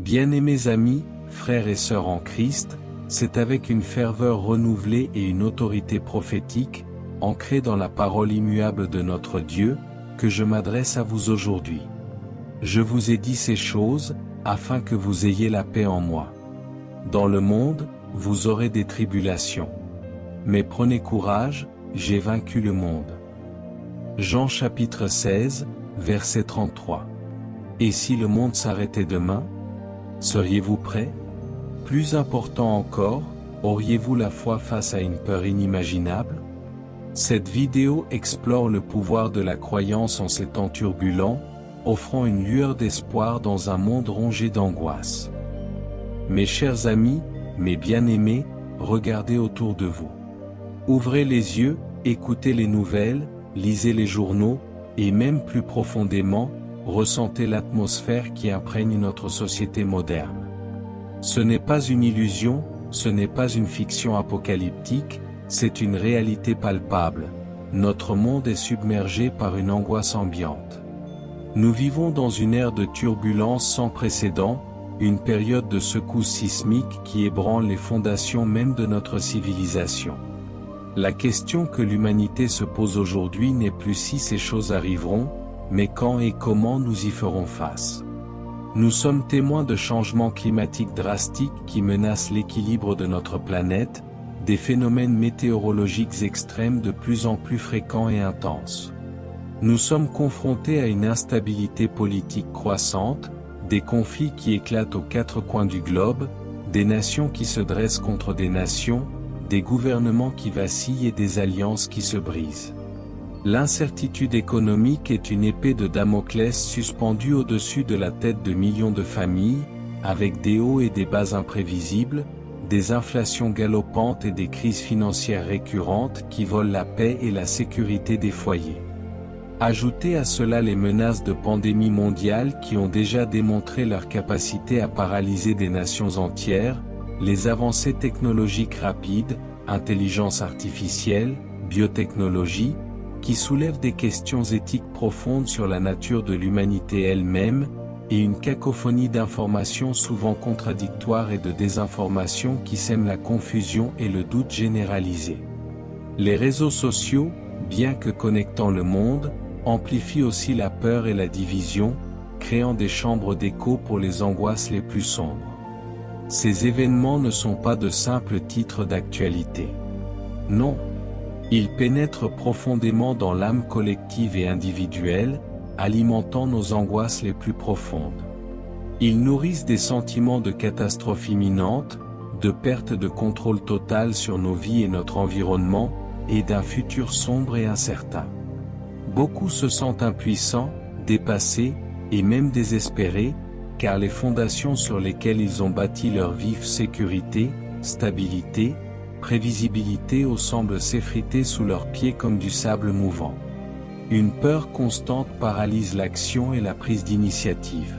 Bien-aimés amis, frères et sœurs en Christ, c'est avec une ferveur renouvelée et une autorité prophétique, ancrée dans la parole immuable de notre Dieu, que je m'adresse à vous aujourd'hui. Je vous ai dit ces choses, afin que vous ayez la paix en moi. Dans le monde, vous aurez des tribulations. Mais prenez courage, j'ai vaincu le monde. Jean chapitre 16, verset 33. Et si le monde s'arrêtait demain? Seriez-vous prêts? Plus important encore, auriez-vous la foi face à une peur inimaginable? Cette vidéo explore le pouvoir de la croyance en ces temps turbulents, offrant une lueur d'espoir dans un monde rongé d'angoisse. Mes chers amis, mes bien-aimés, regardez autour de vous. Ouvrez les yeux, écoutez les nouvelles, lisez les journaux, et même plus profondément, ressentez l'atmosphère qui imprègne notre société moderne. Ce n'est pas une illusion, ce n'est pas une fiction apocalyptique, c'est une réalité palpable. Notre monde est submergé par une angoisse ambiante. Nous vivons dans une ère de turbulence sans précédent, une période de secousse sismique qui ébranle les fondations même de notre civilisation. La question que l'humanité se pose aujourd'hui n'est plus si ces choses arriveront, mais quand et comment nous y ferons face. Nous sommes témoins de changements climatiques drastiques qui menacent l'équilibre de notre planète, des phénomènes météorologiques extrêmes de plus en plus fréquents et intenses. Nous sommes confrontés à une instabilité politique croissante, des conflits qui éclatent aux quatre coins du globe, des nations qui se dressent contre des nations, des gouvernements qui vacillent et des alliances qui se brisent. L'incertitude économique est une épée de Damoclès suspendue au-dessus de la tête de millions de familles, avec des hauts et des bas imprévisibles, des inflations galopantes et des crises financières récurrentes qui volent la paix et la sécurité des foyers. Ajoutez à cela les menaces de pandémies mondiales qui ont déjà démontré leur capacité à paralyser des nations entières, les avancées technologiques rapides, intelligence artificielle, biotechnologie, qui soulèvent des questions éthiques profondes sur la nature de l'humanité elle-même, et une cacophonie d'informations souvent contradictoires et de désinformation qui sèment la confusion et le doute généralisé. Les réseaux sociaux, bien que connectant le monde, amplifient aussi la peur et la division, créant des chambres d'écho pour les angoisses les plus sombres. Ces événements ne sont pas de simples titres d'actualité. Non. Ils pénètrent profondément dans l'âme collective et individuelle, alimentant nos angoisses les plus profondes. Ils nourrissent des sentiments de catastrophe imminente, de perte de contrôle total sur nos vies et notre environnement, et d'un futur sombre et incertain. Beaucoup se sentent impuissants, dépassés, et même désespérés, car les fondations sur lesquelles ils ont bâti leur vive sécurité, stabilité, prévisibilité semble s'effriter sous leurs pieds comme du sable mouvant. Une peur constante paralyse l'action et la prise d'initiative.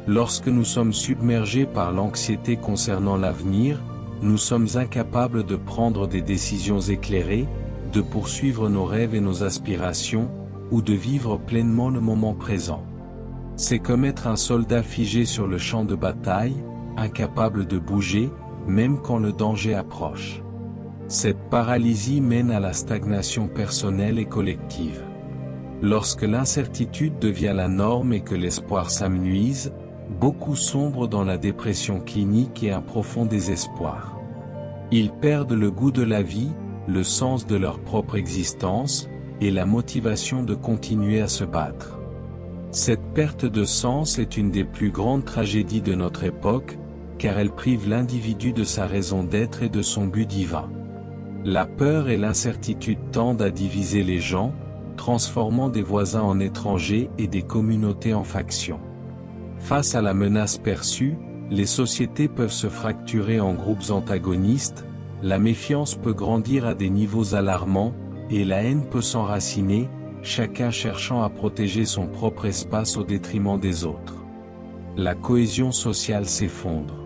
Lorsque nous sommes submergés par l'anxiété concernant l'avenir, nous sommes incapables de prendre des décisions éclairées, de poursuivre nos rêves et nos aspirations, ou de vivre pleinement le moment présent. C'est comme être un soldat figé sur le champ de bataille, incapable de bouger, même quand le danger approche. Cette paralysie mène à la stagnation personnelle et collective. Lorsque l'incertitude devient la norme et que l'espoir s'amenuise, beaucoup sombrent dans la dépression clinique et un profond désespoir. Ils perdent le goût de la vie, le sens de leur propre existence, et la motivation de continuer à se battre. Cette perte de sens est une des plus grandes tragédies de notre époque, car elle prive l'individu de sa raison d'être et de son but divin. La peur et l'incertitude tendent à diviser les gens, transformant des voisins en étrangers et des communautés en factions. Face à la menace perçue, les sociétés peuvent se fracturer en groupes antagonistes, la méfiance peut grandir à des niveaux alarmants, et la haine peut s'enraciner, chacun cherchant à protéger son propre espace au détriment des autres. La cohésion sociale s'effondre.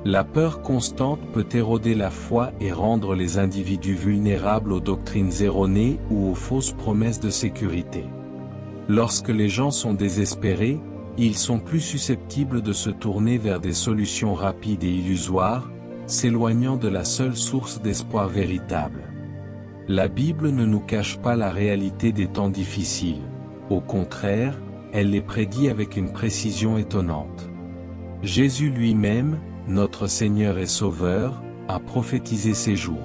La peur constante peut éroder la foi et rendre les individus vulnérables aux doctrines erronées ou aux fausses promesses de sécurité. Lorsque les gens sont désespérés, ils sont plus susceptibles de se tourner vers des solutions rapides et illusoires, s'éloignant de la seule source d'espoir véritable. La Bible ne nous cache pas la réalité des temps difficiles. Au contraire, elle les prédit avec une précision étonnante. Jésus lui-même, notre Seigneur et Sauveur, a prophétisé ces jours.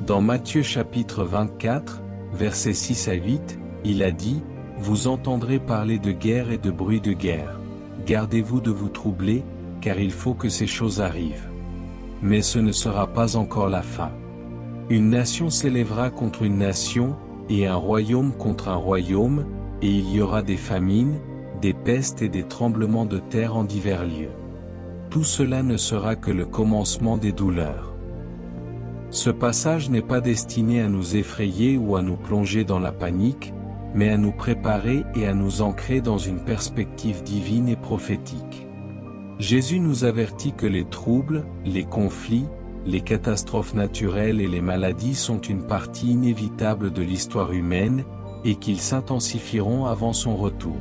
Dans Matthieu chapitre 24, versets 6 à 8, il a dit, « Vous entendrez parler de guerre et de bruit de guerre. Gardez-vous de vous troubler, car il faut que ces choses arrivent. Mais ce ne sera pas encore la fin. Une nation s'élèvera contre une nation, et un royaume contre un royaume, et il y aura des famines, des pestes et des tremblements de terre en divers lieux. Tout cela ne sera que le commencement des douleurs. » Ce passage n'est pas destiné à nous effrayer ou à nous plonger dans la panique, mais à nous préparer et à nous ancrer dans une perspective divine et prophétique. Jésus nous avertit que les troubles, les conflits, les catastrophes naturelles et les maladies sont une partie inévitable de l'histoire humaine, et qu'ils s'intensifieront avant son retour.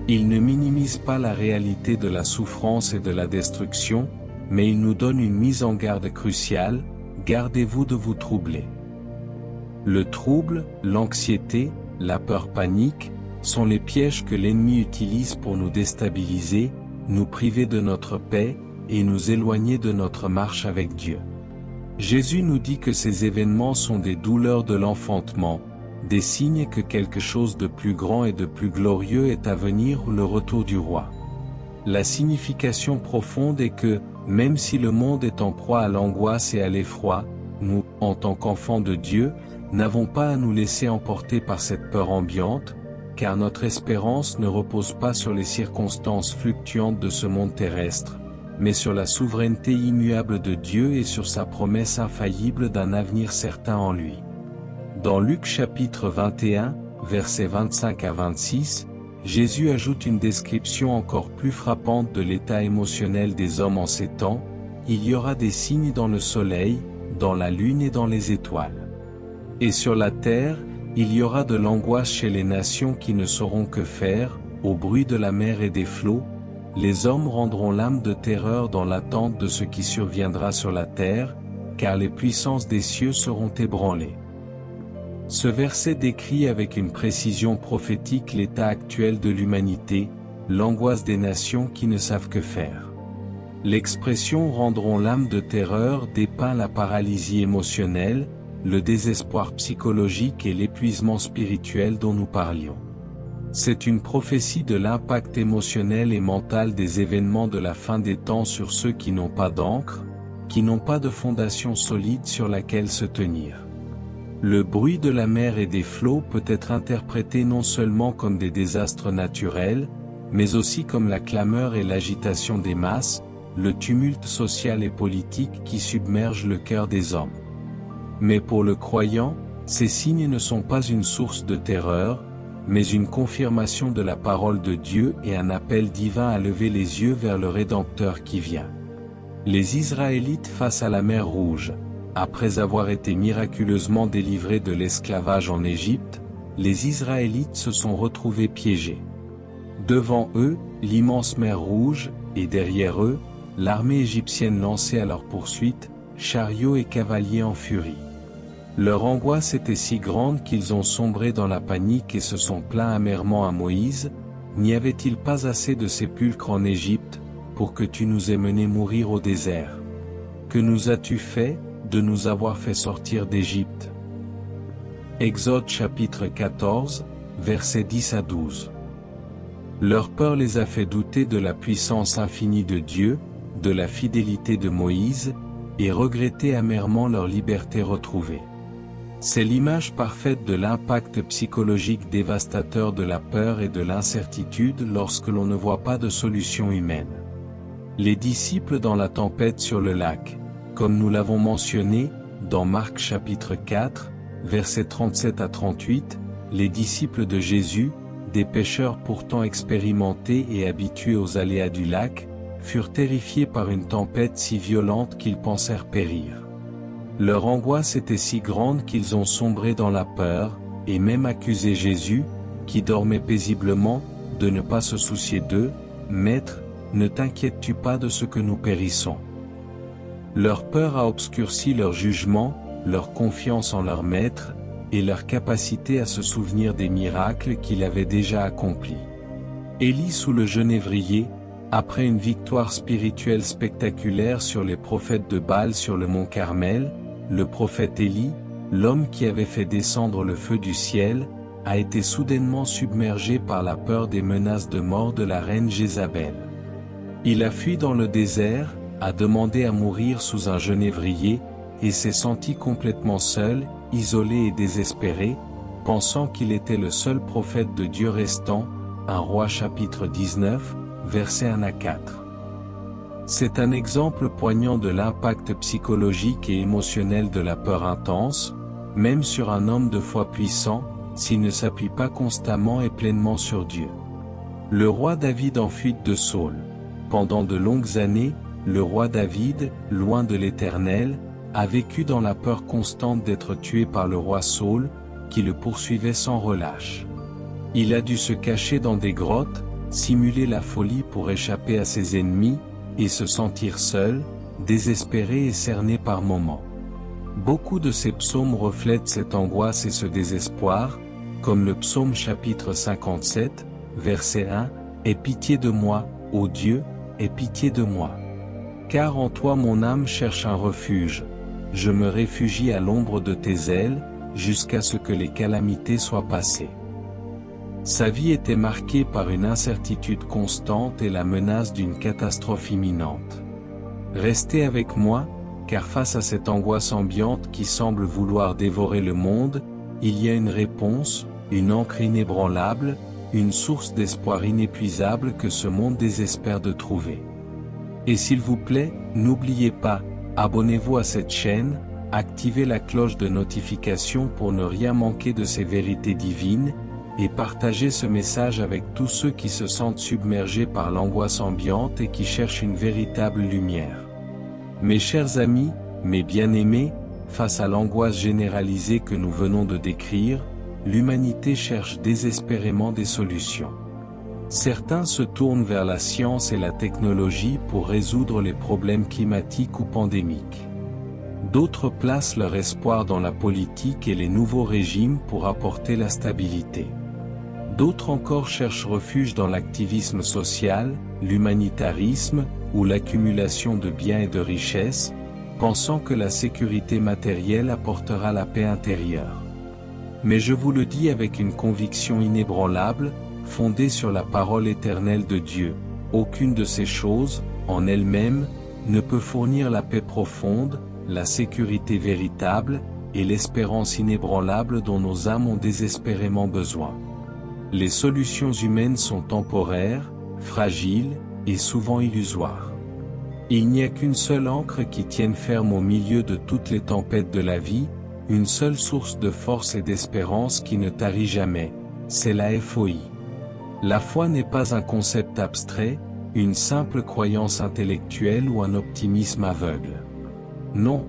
Il ne minimise pas la réalité de la souffrance et de la destruction, mais il nous donne une mise en garde cruciale, gardez-vous de vous troubler. Le trouble, l'anxiété, la peur panique, sont les pièges que l'ennemi utilise pour nous déstabiliser, nous priver de notre paix, et nous éloigner de notre marche avec Dieu. Jésus nous dit que ces événements sont des douleurs de l'enfantement, des signes que quelque chose de plus grand et de plus glorieux est à venir, le retour du roi. La signification profonde est que, même si le monde est en proie à l'angoisse et à l'effroi, nous, en tant qu'enfants de Dieu, n'avons pas à nous laisser emporter par cette peur ambiante, car notre espérance ne repose pas sur les circonstances fluctuantes de ce monde terrestre, mais sur la souveraineté immuable de Dieu et sur sa promesse infaillible d'un avenir certain en lui. Dans Luc chapitre 21, versets 25 à 26, Jésus ajoute une description encore plus frappante de l'état émotionnel des hommes en ces temps, « Il y aura des signes dans le soleil, dans la lune et dans les étoiles. Et sur la terre, il y aura de l'angoisse chez les nations qui ne sauront que faire, au bruit de la mer et des flots, les hommes rendront l'âme de terreur dans l'attente de ce qui surviendra sur la terre, car les puissances des cieux seront ébranlées. » Ce verset décrit avec une précision prophétique l'état actuel de l'humanité, l'angoisse des nations qui ne savent que faire. L'expression « rendront l'âme de terreur » dépeint la paralysie émotionnelle, le désespoir psychologique et l'épuisement spirituel dont nous parlions. C'est une prophétie de l'impact émotionnel et mental des événements de la fin des temps sur ceux qui n'ont pas d'encre, qui n'ont pas de fondation solide sur laquelle se tenir. Le bruit de la mer et des flots peut être interprété non seulement comme des désastres naturels, mais aussi comme la clameur et l'agitation des masses, le tumulte social et politique qui submerge le cœur des hommes. Mais pour le croyant, ces signes ne sont pas une source de terreur, mais une confirmation de la parole de Dieu et un appel divin à lever les yeux vers le Rédempteur qui vient. Les Israélites face à la mer Rouge. Après avoir été miraculeusement délivrés de l'esclavage en Égypte, les Israélites se sont retrouvés piégés. Devant eux, l'immense mer Rouge, et derrière eux, l'armée égyptienne lançait à leur poursuite, chariots et cavaliers en furie. Leur angoisse était si grande qu'ils ont sombré dans la panique et se sont plaints amèrement à Moïse, « N'y avait-il pas assez de sépulcres en Égypte, pour que tu nous aies menés mourir au désert? Que nous as-tu fait, de nous avoir fait sortir d'Égypte » Exode chapitre 14, versets 10 à 12. Leur peur les a fait douter de la puissance infinie de Dieu, de la fidélité de Moïse, et regretter amèrement leur liberté retrouvée. C'est l'image parfaite de l'impact psychologique dévastateur de la peur et de l'incertitude lorsque l'on ne voit pas de solution humaine. Les disciples dans la tempête sur le lac, comme nous l'avons mentionné, dans Marc chapitre 4, versets 37 à 38, les disciples de Jésus, des pêcheurs pourtant expérimentés et habitués aux aléas du lac, furent terrifiés par une tempête si violente qu'ils pensèrent périr. Leur angoisse était si grande qu'ils ont sombré dans la peur, et même accusé Jésus, qui dormait paisiblement, de ne pas se soucier d'eux, « Maître, ne t'inquiètes-tu pas de ce que nous périssons ?» Leur peur a obscurci leur jugement, leur confiance en leur maître, et leur capacité à se souvenir des miracles qu'il avait déjà accomplis. Élie sous le genévrier, après une victoire spirituelle spectaculaire sur les prophètes de Baal sur le mont Carmel, le prophète Élie, l'homme qui avait fait descendre le feu du ciel, a été soudainement submergé par la peur des menaces de mort de la reine Jézabel. Il a fui dans le désert, a demandé à mourir sous un genévrier, et s'est senti complètement seul, isolé et désespéré, pensant qu'il était le seul prophète de Dieu restant, 1 Roi chapitre 19, versets 1 à 4. C'est un exemple poignant de l'impact psychologique et émotionnel de la peur intense, même sur un homme de foi puissant, s'il ne s'appuie pas constamment et pleinement sur Dieu. Le roi David en fuite de Saul. Pendant de longues années, le roi David, loin de l'Éternel, a vécu dans la peur constante d'être tué par le roi Saul, qui le poursuivait sans relâche. Il a dû se cacher dans des grottes, simuler la folie pour échapper à ses ennemis, et se sentir seul, désespéré et cerné par moments. Beaucoup de ces psaumes reflètent cette angoisse et ce désespoir, comme le psaume chapitre 57, verset 1, « Aie pitié de moi, ô Dieu, aie pitié de moi. Car en toi mon âme cherche un refuge. Je me réfugie à l'ombre de tes ailes, jusqu'à ce que les calamités soient passées. » Sa vie était marquée par une incertitude constante et la menace d'une catastrophe imminente. Restez avec moi, car face à cette angoisse ambiante qui semble vouloir dévorer le monde, il y a une réponse, une ancre inébranlable, une source d'espoir inépuisable que ce monde désespère de trouver. Et s'il vous plaît, n'oubliez pas, abonnez-vous à cette chaîne, activez la cloche de notification pour ne rien manquer de ces vérités divines, et partagez ce message avec tous ceux qui se sentent submergés par l'angoisse ambiante et qui cherchent une véritable lumière. Mes chers amis, mes bien-aimés, face à l'angoisse généralisée que nous venons de décrire, l'humanité cherche désespérément des solutions. Certains se tournent vers la science et la technologie pour résoudre les problèmes climatiques ou pandémiques. D'autres placent leur espoir dans la politique et les nouveaux régimes pour apporter la stabilité. D'autres encore cherchent refuge dans l'activisme social, l'humanitarisme, ou l'accumulation de biens et de richesses, pensant que la sécurité matérielle apportera la paix intérieure. Mais je vous le dis avec une conviction inébranlable, fondée sur la parole éternelle de Dieu, aucune de ces choses, en elle-même, ne peut fournir la paix profonde, la sécurité véritable, et l'espérance inébranlable dont nos âmes ont désespérément besoin. Les solutions humaines sont temporaires, fragiles, et souvent illusoires. Il n'y a qu'une seule ancre qui tienne ferme au milieu de toutes les tempêtes de la vie, une seule source de force et d'espérance qui ne tarit jamais, c'est la foi. La foi n'est pas un concept abstrait, une simple croyance intellectuelle ou un optimisme aveugle. Non.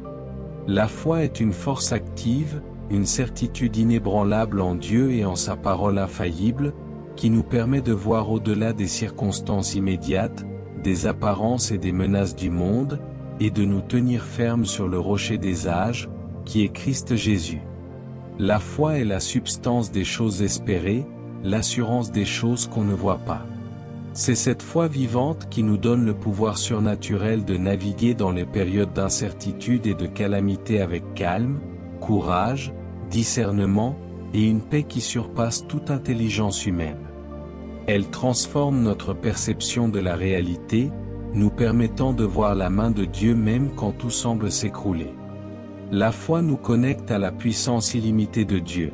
La foi est une force active, une certitude inébranlable en Dieu et en sa parole infaillible, qui nous permet de voir au-delà des circonstances immédiates, des apparences et des menaces du monde, et de nous tenir fermes sur le rocher des âges, qui est Christ Jésus. La foi est la substance des choses espérées, l'assurance des choses qu'on ne voit pas. C'est cette foi vivante qui nous donne le pouvoir surnaturel de naviguer dans les périodes d'incertitude et de calamité avec calme, courage, discernement, et une paix qui surpasse toute intelligence humaine. Elle transforme notre perception de la réalité, nous permettant de voir la main de Dieu même quand tout semble s'écrouler. La foi nous connecte à la puissance illimitée de Dieu.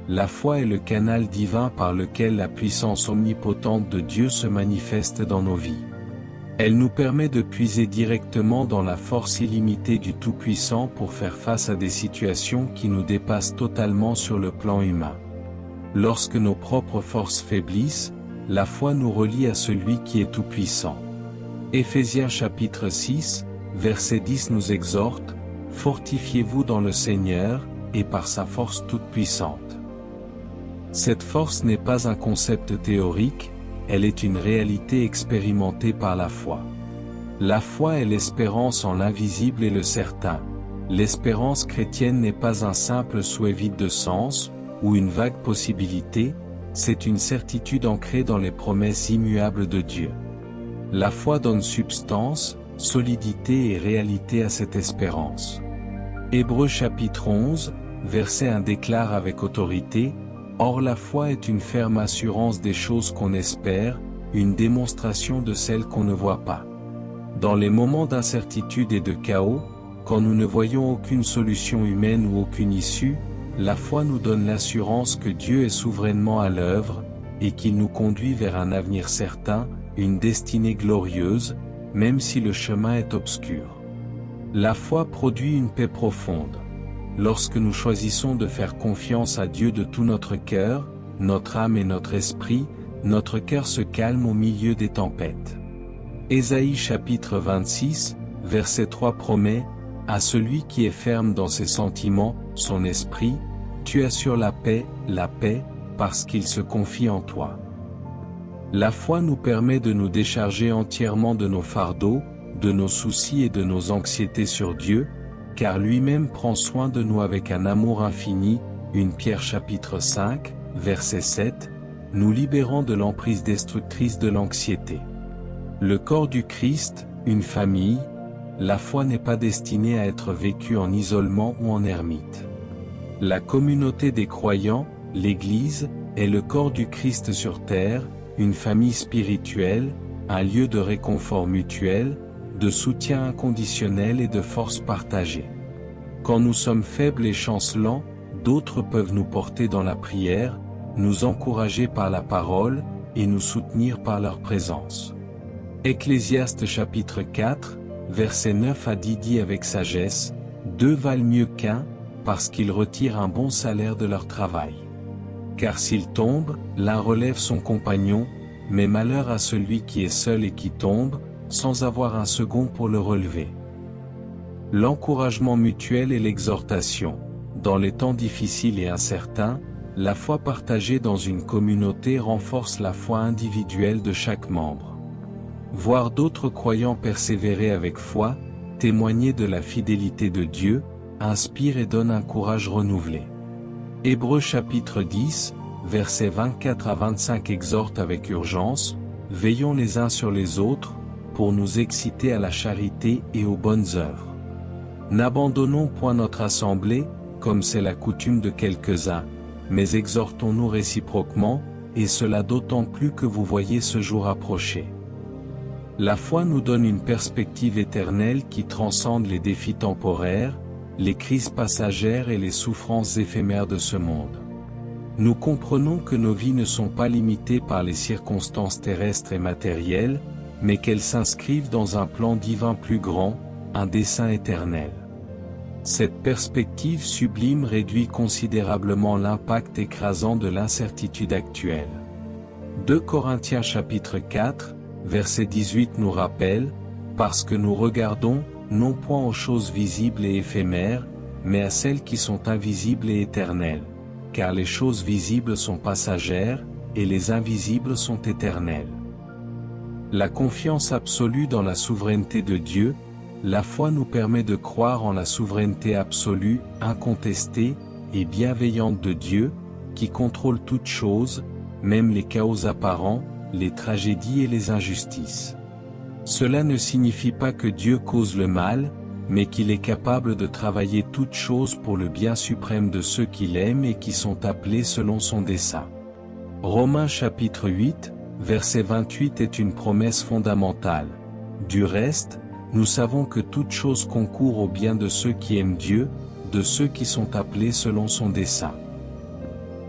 La foi est le canal divin par lequel la puissance omnipotente de Dieu se manifeste dans nos vies. Elle nous permet de puiser directement dans la force illimitée du Tout-Puissant pour faire face à des situations qui nous dépassent totalement sur le plan humain. Lorsque nos propres forces faiblissent, la foi nous relie à celui qui est Tout-Puissant. Éphésiens chapitre 6, verset 10 nous exhorte, « Fortifiez-vous dans le Seigneur, et par sa force toute puissante. » Cette force n'est pas un concept théorique, elle est une réalité expérimentée par la foi. La foi est l'espérance en l'invisible et le certain. L'espérance chrétienne n'est pas un simple souhait vide de sens, ou une vague possibilité, c'est une certitude ancrée dans les promesses immuables de Dieu. La foi donne substance, solidité et réalité à cette espérance. Hébreux chapitre 11, verset 1 déclare avec autorité, « Or la foi est une ferme assurance des choses qu'on espère, une démonstration de celles qu'on ne voit pas. » Dans les moments d'incertitude et de chaos, quand nous ne voyons aucune solution humaine ou aucune issue, la foi nous donne l'assurance que Dieu est souverainement à l'œuvre, et qu'il nous conduit vers un avenir certain, une destinée glorieuse, même si le chemin est obscur. La foi produit une paix profonde. Lorsque nous choisissons de faire confiance à Dieu de tout notre cœur, notre âme et notre esprit, notre cœur se calme au milieu des tempêtes. Ésaïe chapitre 26, verset 3 promet, « À celui qui est ferme dans ses sentiments, son esprit, tu assures la paix, parce qu'il se confie en toi. » La foi nous permet de nous décharger entièrement de nos fardeaux, de nos soucis et de nos anxiétés sur Dieu, car lui-même prend soin de nous avec un amour infini, 1 Pierre chapitre 5, verset 7, nous libérant de l'emprise destructrice de l'anxiété. Le corps du Christ, une famille, la foi n'est pas destinée à être vécue en isolement ou en ermite. La communauté des croyants, l'Église, est le corps du Christ sur terre, une famille spirituelle, un lieu de réconfort mutuel, de soutien inconditionnel et de force partagée. Quand nous sommes faibles et chancelants, d'autres peuvent nous porter dans la prière, nous encourager par la parole, et nous soutenir par leur présence. Ecclésiaste chapitre 4, versets 9 à 10 dit avec sagesse, « Deux valent mieux qu'un, parce qu'ils retirent un bon salaire de leur travail. Car s'il tombe, l'un relève son compagnon, mais malheur à celui qui est seul et qui tombe, sans avoir un second pour le relever. » L'encouragement mutuel et l'exhortation. Dans les temps difficiles et incertains, la foi partagée dans une communauté renforce la foi individuelle de chaque membre. Voir d'autres croyants persévérer avec foi, témoigner de la fidélité de Dieu, inspire et donne un courage renouvelé. Hébreux chapitre 10, versets 24 à 25 exhorte avec urgence, « Veillons les uns sur les autres, pour nous exciter à la charité et aux bonnes œuvres. N'abandonnons point notre assemblée, comme c'est la coutume de quelques-uns, mais exhortons-nous réciproquement, et cela d'autant plus que vous voyez ce jour approcher. » La foi nous donne une perspective éternelle qui transcende les défis temporaires, les crises passagères et les souffrances éphémères de ce monde. Nous comprenons que nos vies ne sont pas limitées par les circonstances terrestres et matérielles, mais qu'elles s'inscrivent dans un plan divin plus grand, un dessein éternel. Cette perspective sublime réduit considérablement l'impact écrasant de l'incertitude actuelle. 2 Corinthiens chapitre 4, verset 18 nous rappelle, « Parce que nous regardons, non point aux choses visibles et éphémères, mais à celles qui sont invisibles et éternelles, car les choses visibles sont passagères, et les invisibles sont éternelles. » La confiance absolue dans la souveraineté de Dieu, la foi nous permet de croire en la souveraineté absolue, incontestée, et bienveillante de Dieu, qui contrôle toutes choses, même les chaos apparents, les tragédies et les injustices. Cela ne signifie pas que Dieu cause le mal, mais qu'il est capable de travailler toutes choses pour le bien suprême de ceux qu'il aime et qui sont appelés selon son dessein. Romains chapitre 8, verset 28 est une promesse fondamentale. Du reste, nous savons que toute chose concourt au bien de ceux qui aiment Dieu, de ceux qui sont appelés selon son dessein.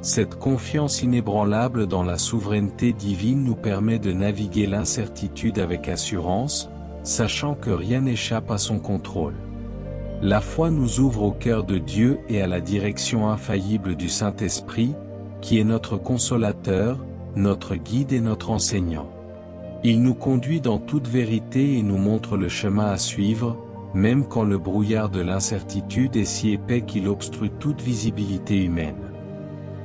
Cette confiance inébranlable dans la souveraineté divine nous permet de naviguer l'incertitude avec assurance, sachant que rien n'échappe à son contrôle. La foi nous ouvre au cœur de Dieu et à la direction infaillible du Saint-Esprit, qui est notre consolateur, notre guide et notre enseignant. Il nous conduit dans toute vérité et nous montre le chemin à suivre, même quand le brouillard de l'incertitude est si épais qu'il obstrue toute visibilité humaine.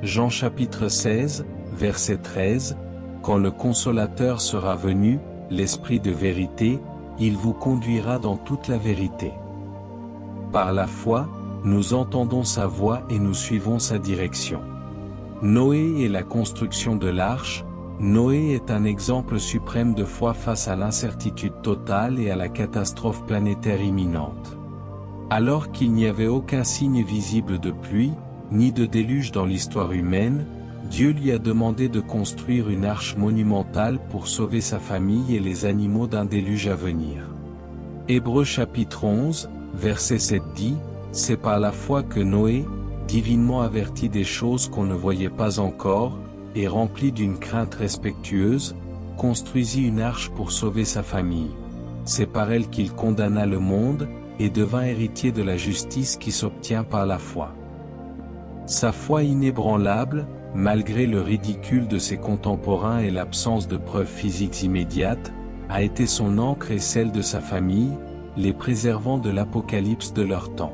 Jean chapitre 16, verset 13, quand le Consolateur sera venu, l'Esprit de vérité, il vous conduira dans toute la vérité. Par la foi, nous entendons sa voix et nous suivons sa direction. Noé et la construction de l'arche. Noé est un exemple suprême de foi face à l'incertitude totale et à la catastrophe planétaire imminente. Alors qu'il n'y avait aucun signe visible de pluie, ni de déluge dans l'histoire humaine, Dieu lui a demandé de construire une arche monumentale pour sauver sa famille et les animaux d'un déluge à venir. Hébreux chapitre 11, verset 7 dit, « C'est par la foi que Noé, divinement averti des choses qu'on ne voyait pas encore, et rempli d'une crainte respectueuse, construisit une arche pour sauver sa famille. C'est par elle qu'il condamna le monde, et devint héritier de la justice qui s'obtient par la foi. » Sa foi inébranlable, malgré le ridicule de ses contemporains et l'absence de preuves physiques immédiates, a été son ancre et celle de sa famille, les préservant de l'apocalypse de leur temps.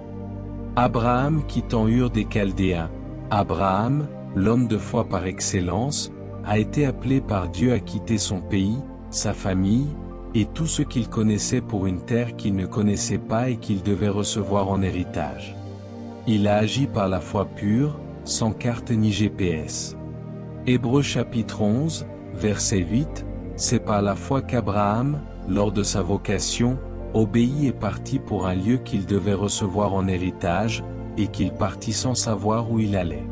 Abraham quittant Ur des Chaldéens. Abraham, l'homme de foi par excellence, a été appelé par Dieu à quitter son pays, sa famille, et tout ce qu'il connaissait pour une terre qu'il ne connaissait pas et qu'il devait recevoir en héritage. Il a agi par la foi pure, sans carte ni GPS. Hébreux chapitre 11, verset 8, c'est par la foi qu'Abraham, lors de sa vocation, obéit et partit pour un lieu qu'il devait recevoir en héritage, et qu'il partit sans savoir où il allait.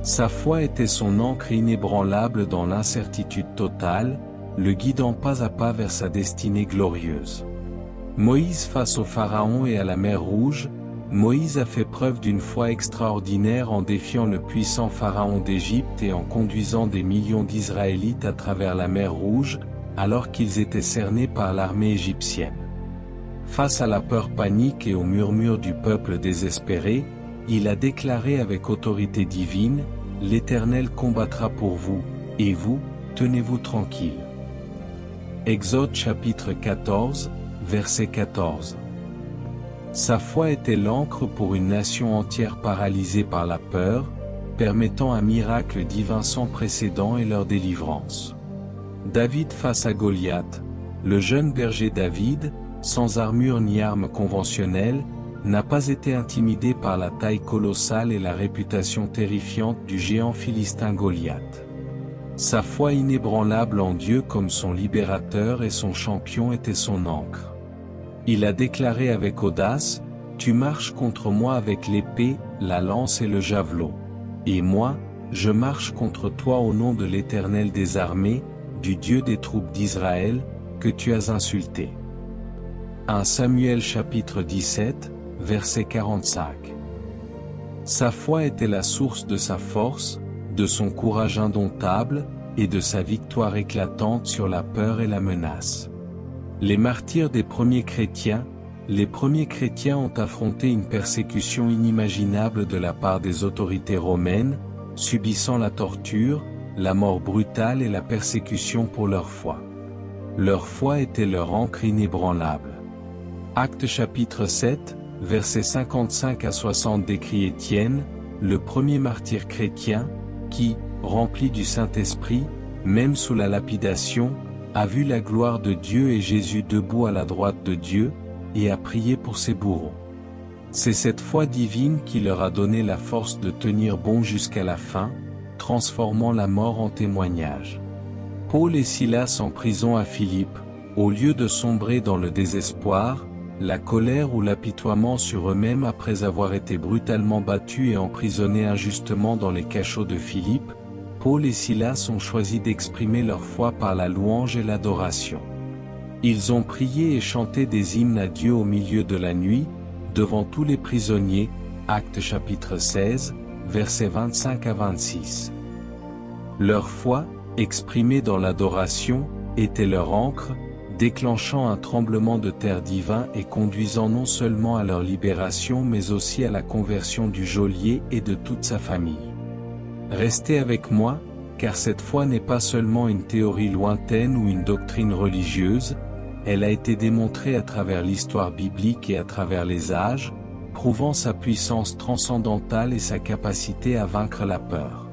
Sa foi était son ancre inébranlable dans l'incertitude totale, le guidant pas à pas vers sa destinée glorieuse. Moïse face au Pharaon et à la mer Rouge, Moïse a fait preuve d'une foi extraordinaire en défiant le puissant Pharaon d'Égypte et en conduisant des millions d'Israélites à travers la mer Rouge, alors qu'ils étaient cernés par l'armée égyptienne. Face à la peur panique et au murmure du peuple désespéré, il a déclaré avec autorité divine, « L'Éternel combattra pour vous, et vous, tenez-vous tranquille. » Exode chapitre 14, verset 14. Sa foi était l'encre pour une nation entière paralysée par la peur, permettant un miracle divin sans précédent et leur délivrance. David face à Goliath. Le jeune berger David, sans armure ni armes conventionnelles, n'a pas été intimidé par la taille colossale et la réputation terrifiante du géant philistin Goliath. Sa foi inébranlable en Dieu comme son libérateur et son champion était son ancre. Il a déclaré avec audace, « Tu marches contre moi avec l'épée, la lance et le javelot. Et moi, je marche contre toi au nom de l'Éternel des armées, du Dieu des troupes d'Israël, que tu as insulté. » 1 Samuel chapitre 17, verset 45. Sa foi était la source de sa force, de son courage indomptable, et de sa victoire éclatante sur la peur et la menace. Les martyrs des premiers chrétiens. Les premiers chrétiens ont affronté une persécution inimaginable de la part des autorités romaines, subissant la torture, la mort brutale et la persécution pour leur foi. Leur foi était leur ancre inébranlable. Actes chapitre 7, versets 55 à 60 décrit Étienne, le premier martyr chrétien, qui, rempli du Saint-Esprit, même sous la lapidation, a vu la gloire de Dieu et Jésus debout à la droite de Dieu, et a prié pour ses bourreaux. C'est cette foi divine qui leur a donné la force de tenir bon jusqu'à la fin, transformant la mort en témoignage. Paul et Silas en prison à Philippe, au lieu de sombrer dans le désespoir, la colère ou l'apitoiement sur eux-mêmes après avoir été brutalement battus et emprisonnés injustement dans les cachots de Philippe, Paul et Silas ont choisi d'exprimer leur foi par la louange et l'adoration. Ils ont prié et chanté des hymnes à Dieu au milieu de la nuit, devant tous les prisonniers, Actes chapitre 16, versets 25 à 26. Leur foi, exprimée dans l'adoration, était leur ancre, déclenchant un tremblement de terre divin et conduisant non seulement à leur libération mais aussi à la conversion du geôlier et de toute sa famille. Restez avec moi, car cette foi n'est pas seulement une théorie lointaine ou une doctrine religieuse, elle a été démontrée à travers l'histoire biblique et à travers les âges, prouvant sa puissance transcendantale et sa capacité à vaincre la peur.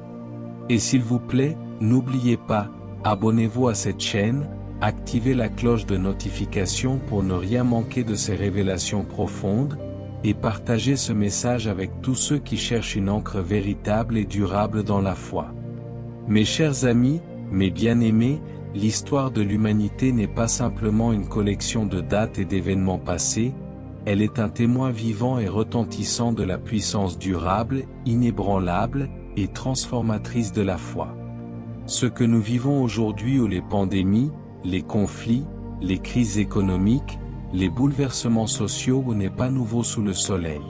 Et s'il vous plaît, n'oubliez pas, Abonnez-vous à cette chaîne, activez la cloche de notification pour ne rien manquer de ces révélations profondes, et partagez ce message avec tous ceux qui cherchent une ancre véritable et durable dans la foi. Mes chers amis, mes bien-aimés, l'histoire de l'humanité n'est pas simplement une collection de dates et d'événements passés, elle est un témoin vivant et retentissant de la puissance durable, inébranlable, et transformatrice de la foi. Ce que nous vivons aujourd'hui où les pandémies, les conflits, les crises économiques, les bouleversements sociaux n'est pas nouveau sous le soleil.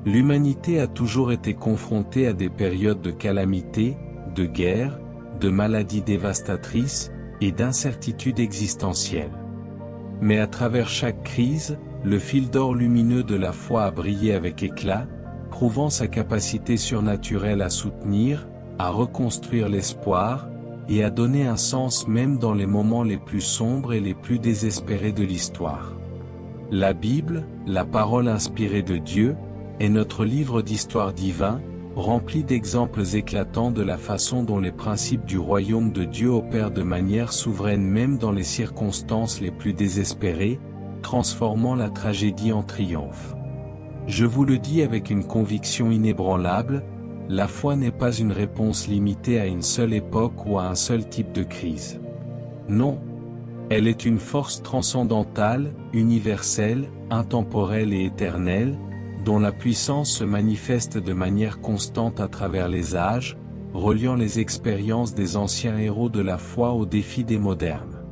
L'humanité a toujours été confrontée à des périodes de calamités, de guerres, de maladies dévastatrices, et d'incertitudes existentielles. Mais à travers chaque crise, le fil d'or lumineux de la foi a brillé avec éclat, prouvant sa capacité surnaturelle à soutenir, à reconstruire l'espoir, et à donner un sens même dans les moments les plus sombres et les plus désespérés de l'histoire. La Bible, la parole inspirée de Dieu, est notre livre d'histoire divin, rempli d'exemples éclatants de la façon dont les principes du royaume de Dieu opèrent de manière souveraine même dans les circonstances les plus désespérées, transformant la tragédie en triomphe. Je vous le dis avec une conviction inébranlable, la foi n'est pas une réponse limitée à une seule époque ou à un seul type de crise. Non. Elle est une force transcendantale, universelle, intemporelle et éternelle, dont la puissance se manifeste de manière constante à travers les âges, reliant les expériences des anciens héros de la foi aux défis des modernes.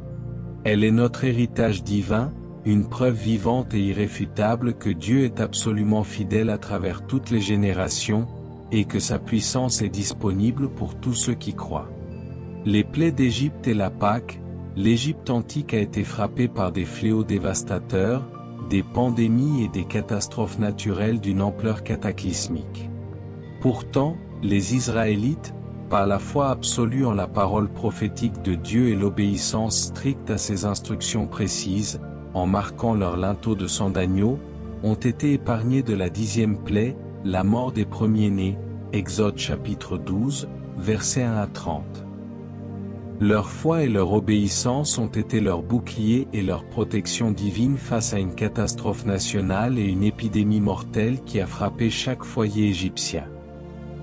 Elle est notre héritage divin, une preuve vivante et irréfutable que Dieu est absolument fidèle à travers toutes les générations, et que sa puissance est disponible pour tous ceux qui croient. Les plaies d'Égypte et la Pâque, l'Égypte antique a été frappée par des fléaux dévastateurs, des pandémies et des catastrophes naturelles d'une ampleur cataclysmique. Pourtant, les Israélites, par la foi absolue en la parole prophétique de Dieu et l'obéissance stricte à ses instructions précises, en marquant leur linteau de sang d'agneau, ont été épargnés de la 10e plaie, la mort des premiers-nés, Exode chapitre 12, versets 1 à 30. Leur foi et leur obéissance ont été leur bouclier et leur protection divine face à une catastrophe nationale et une épidémie mortelle qui a frappé chaque foyer égyptien.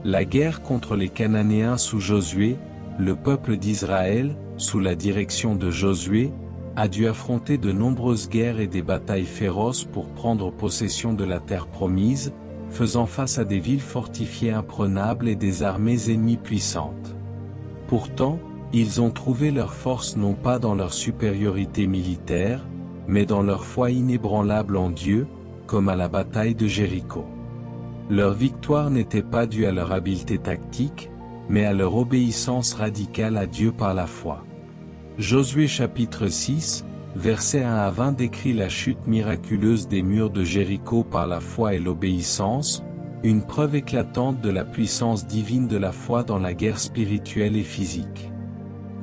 La guerre contre les Cananéens sous Josué, le peuple d'Israël, sous la direction de Josué, a dû affronter de nombreuses guerres et des batailles féroces pour prendre possession de la terre promise, faisant face à des villes fortifiées imprenables et des armées ennemies puissantes. Pourtant, ils ont trouvé leur force non pas dans leur supériorité militaire, mais dans leur foi inébranlable en Dieu, comme à la bataille de Jéricho. Leur victoire n'était pas due à leur habileté tactique, mais à leur obéissance radicale à Dieu par la foi. Josué chapitre 6, versets 1 à 20 décrit la chute miraculeuse des murs de Jéricho par la foi et l'obéissance, une preuve éclatante de la puissance divine de la foi dans la guerre spirituelle et physique.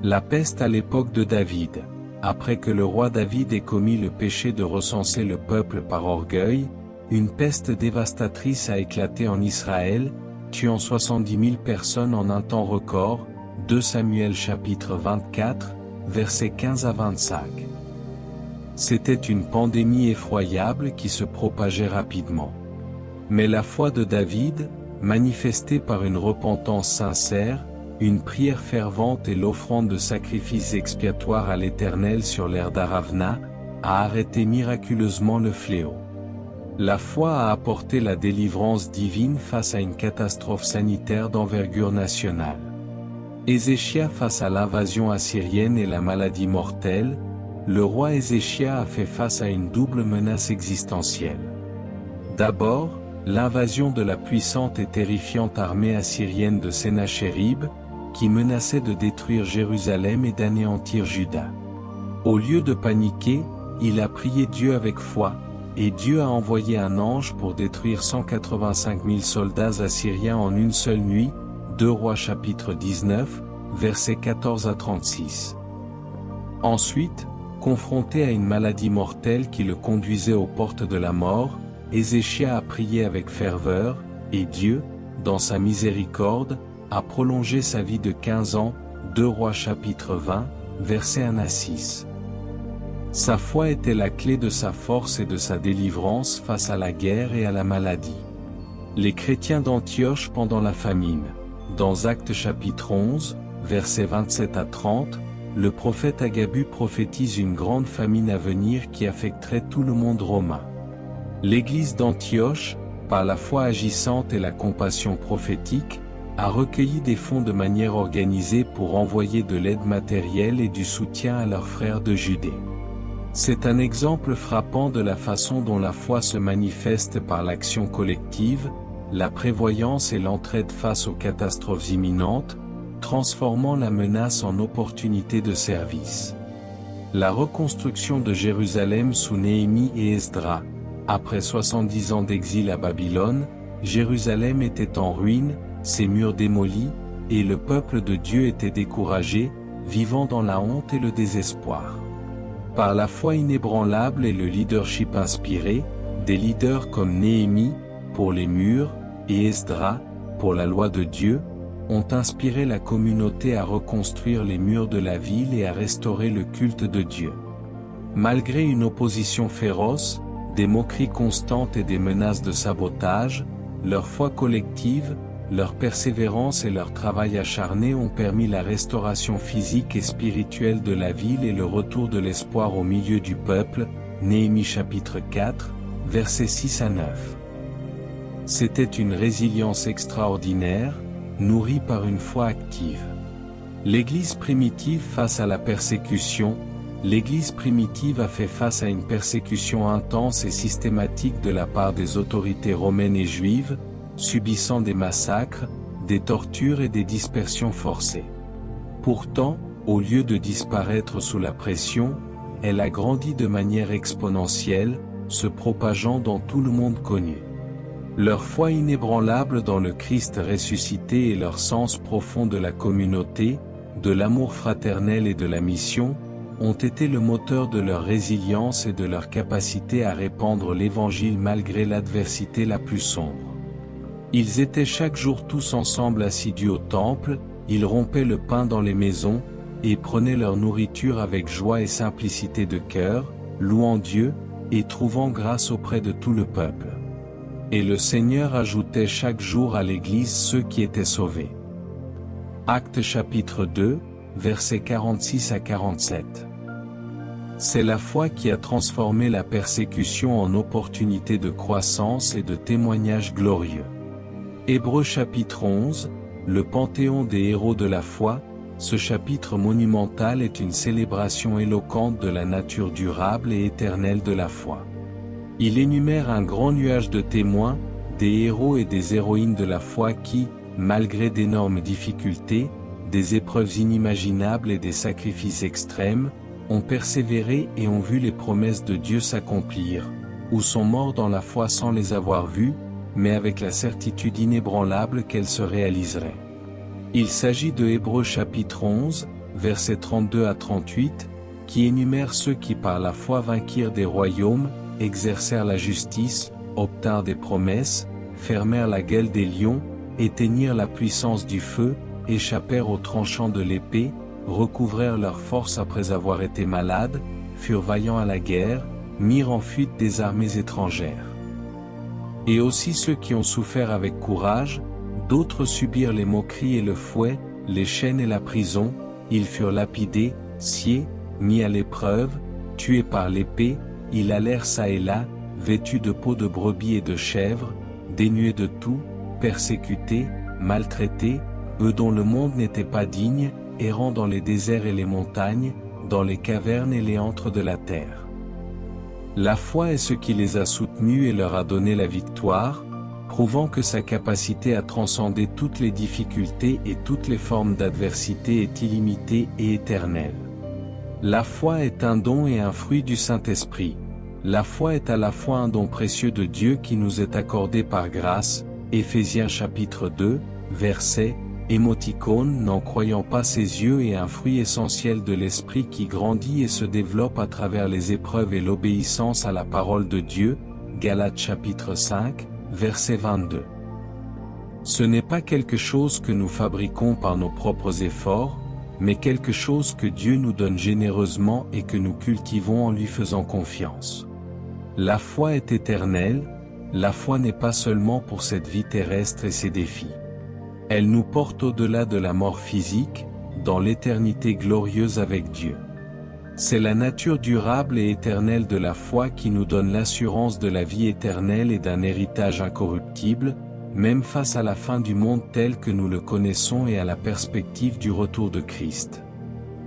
La peste à l'époque de David. Après que le roi David ait commis le péché de recenser le peuple par orgueil, une peste dévastatrice a éclaté en Israël, tuant 70 000 personnes en un temps record, 2 Samuel chapitre 24, versets 15 à 25. C'était une pandémie effroyable qui se propageait rapidement. Mais la foi de David, manifestée par une repentance sincère, une prière fervente et l'offrande de sacrifices expiatoires à l'Éternel sur l'aire d'Aravna, a arrêté miraculeusement le fléau. La foi a apporté la délivrance divine face à une catastrophe sanitaire d'envergure nationale. Ézéchia face à l'invasion assyrienne et la maladie mortelle, le roi Ézéchia a fait face à une double menace existentielle. D'abord, l'invasion de la puissante et terrifiante armée assyrienne de Sennachérib, qui menaçait de détruire Jérusalem et d'anéantir Juda. Au lieu de paniquer, il a prié Dieu avec foi, et Dieu a envoyé un ange pour détruire 185 000 soldats assyriens en une seule nuit, 2 Rois chapitre 19, versets 14 à 36. Ensuite, confronté à une maladie mortelle qui le conduisait aux portes de la mort, Ézéchia a prié avec ferveur, et Dieu, dans sa miséricorde, a prolongé sa vie de 15 ans, 2 Rois chapitre 20, versets 1 à 6. Sa foi était la clé de sa force et de sa délivrance face à la guerre et à la maladie. Les chrétiens d'Antioche pendant la famine. Dans Actes chapitre 11, versets 27 à 30, le prophète Agabus prophétise une grande famine à venir qui affecterait tout le monde romain. L'église d'Antioche, par la foi agissante et la compassion prophétique, a recueilli des fonds de manière organisée pour envoyer de l'aide matérielle et du soutien à leurs frères de Judée. C'est un exemple frappant de la façon dont la foi se manifeste par l'action collective, la prévoyance et l'entraide face aux catastrophes imminentes, transformant la menace en opportunité de service. La reconstruction de Jérusalem sous Néhémie et Esdras. Après 70 ans d'exil à Babylone, Jérusalem était en ruine, ses murs démolis, et le peuple de Dieu était découragé, vivant dans la honte et le désespoir. Par la foi inébranlable et le leadership inspiré, des leaders comme Néhémie, pour les murs, et Esdras, pour la loi de Dieu, ont inspiré la communauté à reconstruire les murs de la ville et à restaurer le culte de Dieu. Malgré une opposition féroce, des moqueries constantes et des menaces de sabotage, leur foi collective, leur persévérance et leur travail acharné ont permis la restauration physique et spirituelle de la ville et le retour de l'espoir au milieu du peuple. Néhémie chapitre 4, versets 6 à 9. C'était une résilience extraordinaire, nourrie par une foi active. L'Église primitive face à la persécution. L'Église primitive a fait face à une persécution intense et systématique de la part des autorités romaines et juives, subissant des massacres, des tortures et des dispersions forcées. Pourtant, au lieu de disparaître sous la pression, elle a grandi de manière exponentielle, se propageant dans tout le monde connu. Leur foi inébranlable dans le Christ ressuscité et leur sens profond de la communauté, de l'amour fraternel et de la mission, ont été le moteur de leur résilience et de leur capacité à répandre l'Évangile malgré l'adversité la plus sombre. Ils étaient chaque jour tous ensemble assidus au temple, ils rompaient le pain dans les maisons, et prenaient leur nourriture avec joie et simplicité de cœur, louant Dieu, et trouvant grâce auprès de tout le peuple. Et le Seigneur ajoutait chaque jour à l'Église ceux qui étaient sauvés. Actes chapitre 2, versets 46 à 47. C'est la foi qui a transformé la persécution en opportunité de croissance et de témoignage glorieux. Hébreux chapitre 11, le panthéon des héros de la foi. Ce chapitre monumental est une célébration éloquente de la nature durable et éternelle de la foi. Il énumère un grand nuage de témoins, des héros et des héroïnes de la foi qui, malgré d'énormes difficultés, des épreuves inimaginables et des sacrifices extrêmes, ont persévéré et ont vu les promesses de Dieu s'accomplir, ou sont morts dans la foi sans les avoir vues, mais avec la certitude inébranlable qu'elles se réaliseraient. Il s'agit de Hébreux chapitre 11, versets 32 à 38, qui énumère ceux qui par la foi vainquirent des royaumes, exercèrent la justice, obtinrent des promesses, fermèrent la gueule des lions, éteignirent la puissance du feu, échappèrent aux tranchants de l'épée, recouvrèrent leur force après avoir été malades, furent vaillants à la guerre, mirent en fuite des armées étrangères. Et aussi ceux qui ont souffert avec courage, d'autres subirent les moqueries et le fouet, les chaînes et la prison, ils furent lapidés, sciés, mis à l'épreuve, tués par l'épée, ils allèrent çà et là, vêtus de peaux de brebis et de chèvres, dénués de tout, persécutés, maltraités, eux dont le monde n'était pas digne, errant dans les déserts et les montagnes, dans les cavernes et les antres de la terre. La foi est ce qui les a soutenus et leur a donné la victoire, prouvant que sa capacité à transcender toutes les difficultés et toutes les formes d'adversité est illimitée et éternelle. La foi est un don et un fruit du Saint-Esprit. La foi est à la fois un don précieux de Dieu qui nous est accordé par grâce, Éphésiens chapitre 2, verset, émoticône n'en croyant pas ses yeux et un fruit essentiel de l'Esprit qui grandit et se développe à travers les épreuves et l'obéissance à la parole de Dieu, Galates chapitre 5, verset 22. Ce n'est pas quelque chose que nous fabriquons par nos propres efforts, mais quelque chose que Dieu nous donne généreusement et que nous cultivons en lui faisant confiance. La foi est éternelle, la foi n'est pas seulement pour cette vie terrestre et ses défis. Elle nous porte au-delà de la mort physique, dans l'éternité glorieuse avec Dieu. C'est la nature durable et éternelle de la foi qui nous donne l'assurance de la vie éternelle et d'un héritage incorruptible, même face à la fin du monde tel que nous le connaissons et à la perspective du retour de Christ.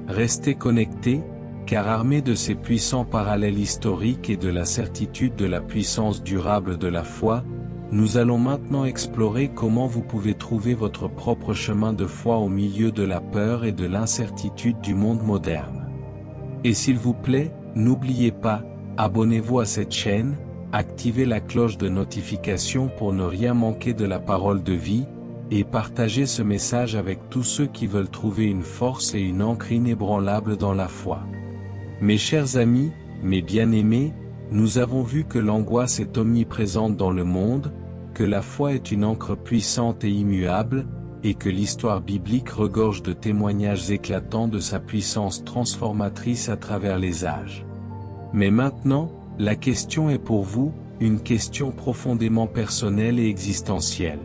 Restez connectés, car armés de ces puissants parallèles historiques et de la certitude de la puissance durable de la foi, nous allons maintenant explorer comment vous pouvez trouver votre propre chemin de foi au milieu de la peur et de l'incertitude du monde moderne. Et s'il vous plaît, n'oubliez pas, abonnez-vous à cette chaîne, activez la cloche de notification pour ne rien manquer de la parole de vie, et partagez ce message avec tous ceux qui veulent trouver une force et une ancre inébranlable dans la foi. Mes chers amis, mes bien-aimés, nous avons vu que l'angoisse est omniprésente dans le monde, que la foi est une ancre puissante et immuable, et que l'histoire biblique regorge de témoignages éclatants de sa puissance transformatrice à travers les âges. Mais maintenant, la question est pour vous, une question profondément personnelle et existentielle.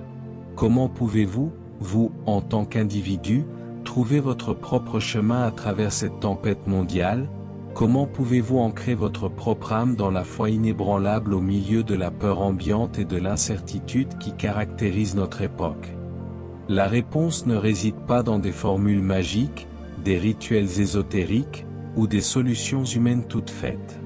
Comment pouvez-vous, vous, en tant qu'individu, trouver votre propre chemin à travers cette tempête mondiale? Comment pouvez-vous ancrer votre propre âme dans la foi inébranlable au milieu de la peur ambiante et de l'incertitude qui caractérise notre époque? La réponse ne réside pas dans des formules magiques, des rituels ésotériques, ou des solutions humaines toutes faites.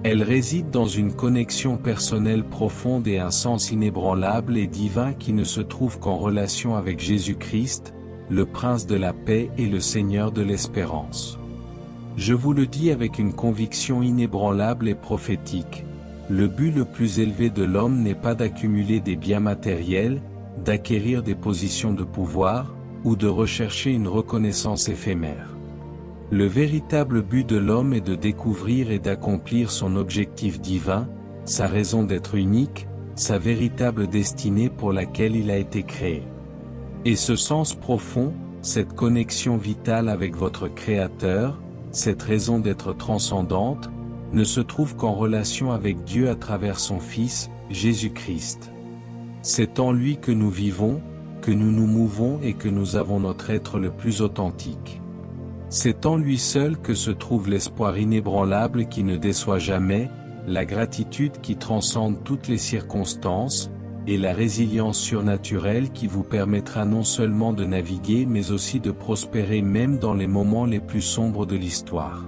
Elle réside dans une connexion personnelle profonde et un sens inébranlable et divin qui ne se trouve qu'en relation avec Jésus-Christ, le Prince de la paix et le Seigneur de l'espérance. Je vous le dis avec une conviction inébranlable et prophétique, le but le plus élevé de l'homme n'est pas d'accumuler des biens matériels, d'acquérir des positions de pouvoir, ou de rechercher une reconnaissance éphémère. Le véritable but de l'homme est de découvrir et d'accomplir son objectif divin, sa raison d'être unique, sa véritable destinée pour laquelle il a été créé. Et ce sens profond, cette connexion vitale avec votre Créateur, cette raison d'être transcendante, ne se trouve qu'en relation avec Dieu à travers son Fils, Jésus-Christ. C'est en lui que nous vivons, que nous nous mouvons et que nous avons notre être le plus authentique. C'est en lui seul que se trouve l'espoir inébranlable qui ne déçoit jamais, la gratitude qui transcende toutes les circonstances, et la résilience surnaturelle qui vous permettra non seulement de naviguer mais aussi de prospérer même dans les moments les plus sombres de l'histoire.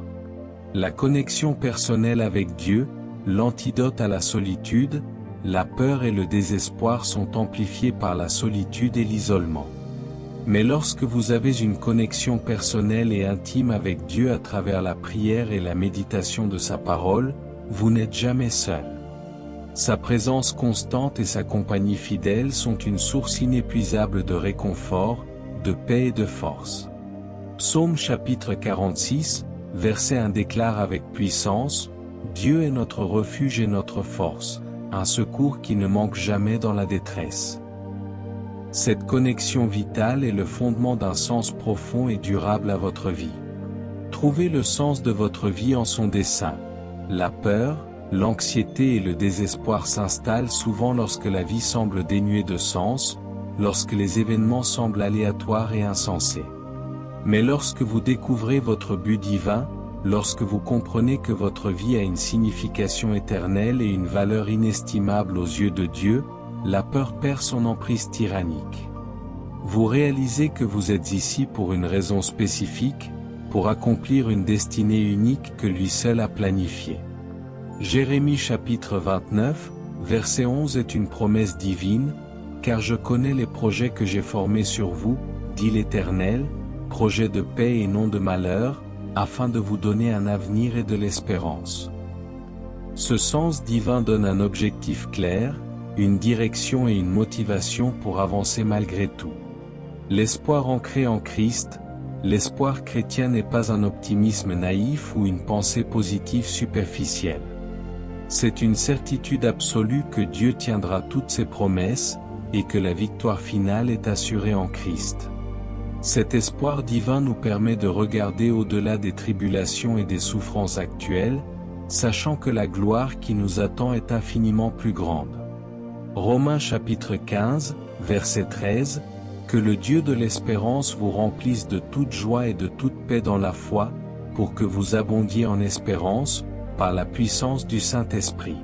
La connexion personnelle avec Dieu, l'antidote à la solitude, la peur et le désespoir sont amplifiés par la solitude et l'isolement. Mais lorsque vous avez une connexion personnelle et intime avec Dieu à travers la prière et la méditation de sa parole, vous n'êtes jamais seul. Sa présence constante et sa compagnie fidèle sont une source inépuisable de réconfort, de paix et de force. Psaume chapitre 46, verset 1 déclare avec puissance, « Dieu est notre refuge et notre force, un secours qui ne manque jamais dans la détresse. » Cette connexion vitale est le fondement d'un sens profond et durable à votre vie. Trouvez le sens de votre vie en son dessein. La peur, l'anxiété et le désespoir s'installent souvent lorsque la vie semble dénuée de sens, lorsque les événements semblent aléatoires et insensés. Mais lorsque vous découvrez votre but divin, lorsque vous comprenez que votre vie a une signification éternelle et une valeur inestimable aux yeux de Dieu, la peur perd son emprise tyrannique. Vous réalisez que vous êtes ici pour une raison spécifique, pour accomplir une destinée unique que lui seul a planifiée. Jérémie chapitre 29, verset 11 est une promesse divine, « Car je connais les projets que j'ai formés sur vous, dit l'Éternel, projets de paix et non de malheur, afin de vous donner un avenir et de l'espérance. » Ce sens divin donne un objectif clair, une direction et une motivation pour avancer malgré tout. L'espoir ancré en Christ, l'espoir chrétien n'est pas un optimisme naïf ou une pensée positive superficielle. C'est une certitude absolue que Dieu tiendra toutes ses promesses, et que la victoire finale est assurée en Christ. Cet espoir divin nous permet de regarder au-delà des tribulations et des souffrances actuelles, sachant que la gloire qui nous attend est infiniment plus grande. Romains chapitre 15, verset 13, « Que le Dieu de l'espérance vous remplisse de toute joie et de toute paix dans la foi, pour que vous abondiez en espérance, par la puissance du Saint-Esprit. »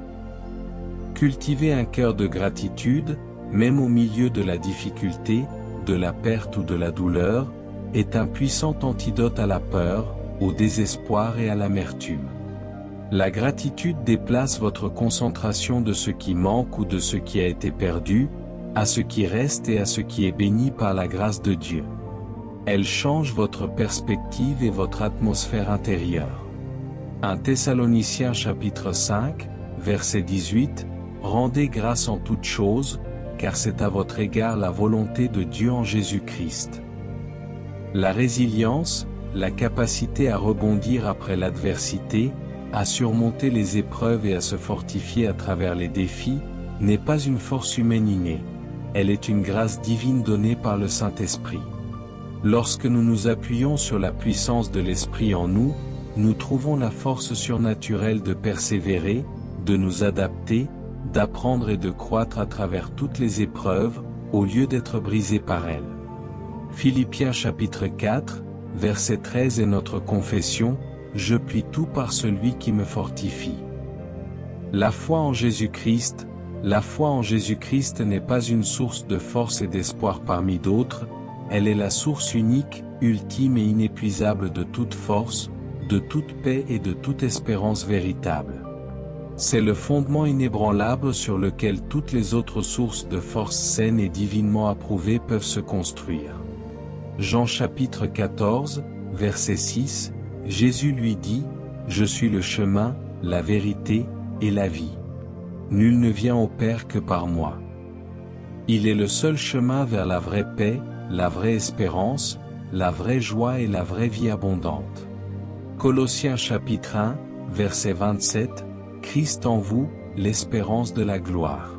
Cultiver un cœur de gratitude, même au milieu de la difficulté, de la perte ou de la douleur, est un puissant antidote à la peur, au désespoir et à l'amertume. La gratitude déplace votre concentration de ce qui manque ou de ce qui a été perdu, à ce qui reste et à ce qui est béni par la grâce de Dieu. Elle change votre perspective et votre atmosphère intérieure. 1 Thessaloniciens chapitre 5, verset 18, « Rendez grâce en toutes choses, car c'est à votre égard la volonté de Dieu en Jésus-Christ. » La résilience, la capacité à rebondir après l'adversité, à surmonter les épreuves et à se fortifier à travers les défis, n'est pas une force humaine innée. Elle est une grâce divine donnée par le Saint-Esprit. Lorsque nous nous appuyons sur la puissance de l'Esprit en nous, nous trouvons la force surnaturelle de persévérer, de nous adapter, d'apprendre et de croître à travers toutes les épreuves, au lieu d'être brisés par elles. Philippiens chapitre 4, verset 13 est notre confession, « Je puis tout par celui qui me fortifie. » La foi en Jésus-Christ n'est pas une source de force et d'espoir parmi d'autres, elle est la source unique, ultime et inépuisable de toute force, de toute paix et de toute espérance véritable. C'est le fondement inébranlable sur lequel toutes les autres sources de force saines et divinement approuvées peuvent se construire. Jean chapitre 14, verset 6, Jésus lui dit, « Je suis le chemin, la vérité, et la vie. Nul ne vient au Père que par moi. » Il est le seul chemin vers la vraie paix, la vraie espérance, la vraie joie et la vraie vie abondante. Colossiens chapitre 1, verset 27, Christ en vous, l'espérance de la gloire.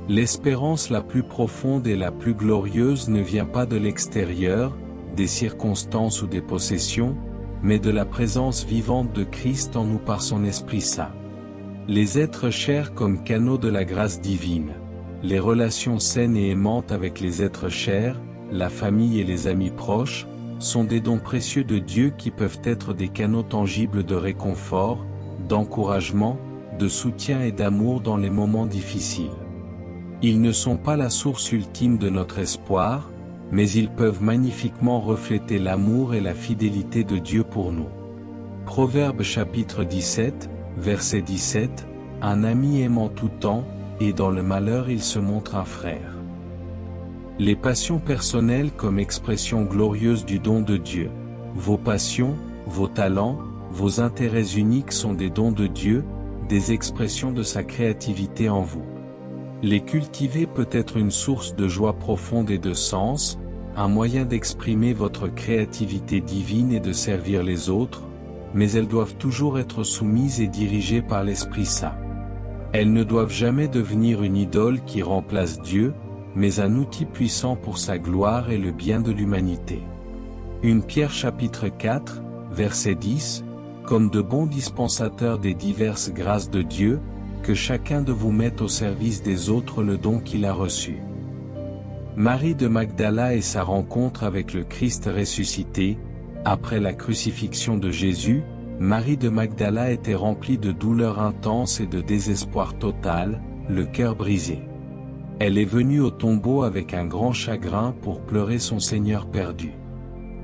L'espérance la plus profonde et la plus glorieuse ne vient pas de l'extérieur, des circonstances ou des possessions, mais de la présence vivante de Christ en nous par son Esprit Saint. Les êtres chers comme canaux de la grâce divine, les relations saines et aimantes avec les êtres chers, la famille et les amis proches, sont des dons précieux de Dieu qui peuvent être des canaux tangibles de réconfort, d'encouragement, de soutien et d'amour dans les moments difficiles. Ils ne sont pas la source ultime de notre espoir, mais ils peuvent magnifiquement refléter l'amour et la fidélité de Dieu pour nous. Proverbes chapitre 17, verset 17, « Un ami aime en tout temps, et dans le malheur il se montre un frère. » Les passions personnelles comme expression glorieuse du don de Dieu. Vos passions, vos talents, vos intérêts uniques sont des dons de Dieu, des expressions de sa créativité en vous. Les cultiver peut être une source de joie profonde et de sens, un moyen d'exprimer votre créativité divine et de servir les autres, mais elles doivent toujours être soumises et dirigées par l'Esprit Saint. Elles ne doivent jamais devenir une idole qui remplace Dieu, mais un outil puissant pour sa gloire et le bien de l'humanité. 1 Pierre chapitre 4, verset 10, « Comme de bons dispensateurs des diverses grâces de Dieu, que chacun de vous mette au service des autres le don qu'il a reçu. » Marie de Magdala et sa rencontre avec le Christ ressuscité. Après la crucifixion de Jésus, Marie de Magdala était remplie de douleur intense et de désespoir total, le cœur brisé. Elle est venue au tombeau avec un grand chagrin pour pleurer son Seigneur perdu.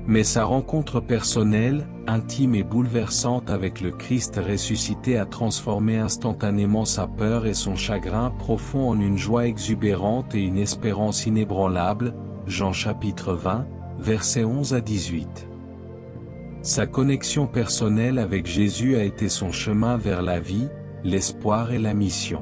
Mais sa rencontre personnelle, intime et bouleversante avec le Christ ressuscité a transformé instantanément sa peur et son chagrin profond en une joie exubérante et une espérance inébranlable. Jean chapitre 20, versets 11 à 18. Sa connexion personnelle avec Jésus a été son chemin vers la vie, l'espoir et la mission.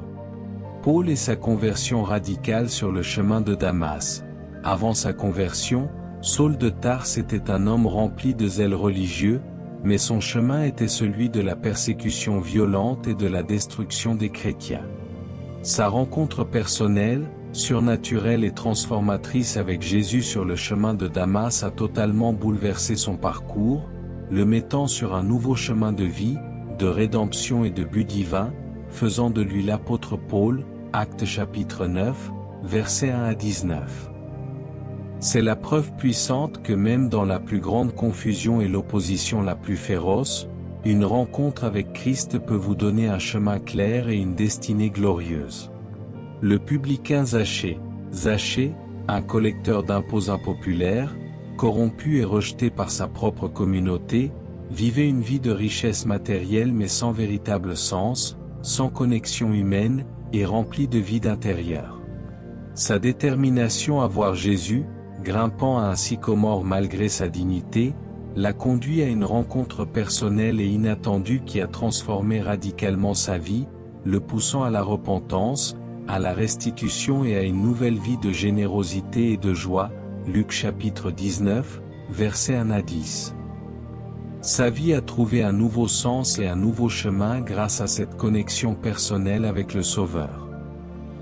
Paul et sa conversion radicale sur le chemin de Damas. Avant sa conversion, Saul de Tarse était un homme rempli de zèle religieux, mais son chemin était celui de la persécution violente et de la destruction des chrétiens. Sa rencontre personnelle, surnaturelle et transformatrice avec Jésus sur le chemin de Damas a totalement bouleversé son parcours, le mettant sur un nouveau chemin de vie, de rédemption et de but divin, faisant de lui l'apôtre Paul, Actes chapitre 9, versets 1 à 19. C'est la preuve puissante que même dans la plus grande confusion et l'opposition la plus féroce, une rencontre avec Christ peut vous donner un chemin clair et une destinée glorieuse. Le publicain Zachée, un collecteur d'impôts impopulaire, corrompu et rejeté par sa propre communauté, vivait une vie de richesse matérielle mais sans véritable sens, sans connexion humaine, et rempli de vide intérieur. Sa détermination à voir Jésus, grimpant à un sycomore malgré sa dignité, l'a conduit à une rencontre personnelle et inattendue qui a transformé radicalement sa vie, le poussant à la repentance, à la restitution et à une nouvelle vie de générosité et de joie, Luc chapitre 19, versets 1 à 10. Sa vie a trouvé un nouveau sens et un nouveau chemin grâce à cette connexion personnelle avec le Sauveur.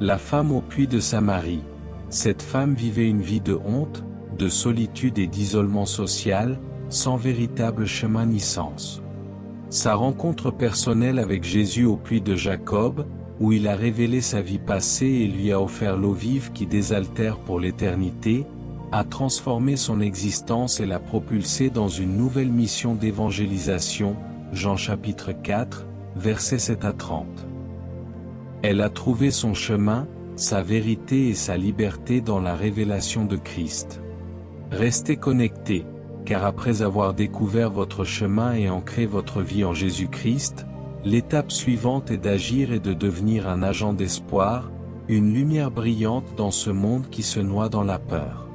La femme au puits de Samarie. Cette femme vivait une vie de honte, de solitude et d'isolement social, sans véritable chemin ni sens. Sa rencontre personnelle avec Jésus au puits de Jacob, où il a révélé sa vie passée et lui a offert l'eau vive qui désaltère pour l'éternité, a transformé son existence et l'a propulsé dans une nouvelle mission d'évangélisation, Jean chapitre 4, versets 7 à 30. Elle a trouvé son chemin, sa vérité et sa liberté dans la révélation de Christ. Restez connectés, car après avoir découvert votre chemin et ancré votre vie en Jésus-Christ, l'étape suivante est d'agir et de devenir un agent d'espoir, une lumière brillante dans ce monde qui se noie dans la peur.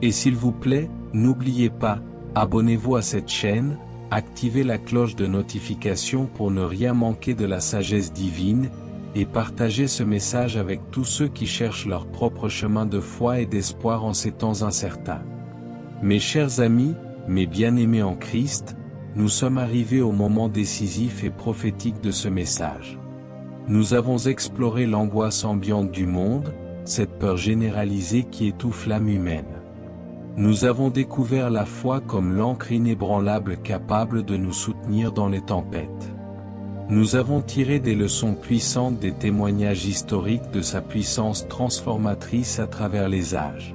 Et s'il vous plaît, n'oubliez pas, abonnez-vous à cette chaîne, activez la cloche de notification pour ne rien manquer de la sagesse divine, et partagez ce message avec tous ceux qui cherchent leur propre chemin de foi et d'espoir en ces temps incertains. Mes chers amis, mes bien-aimés en Christ, nous sommes arrivés au moment décisif et prophétique de ce message. Nous avons exploré l'angoisse ambiante du monde, cette peur généralisée qui étouffe l'âme humaine. Nous avons découvert la foi comme l'ancre inébranlable capable de nous soutenir dans les tempêtes. Nous avons tiré des leçons puissantes des témoignages historiques de sa puissance transformatrice à travers les âges.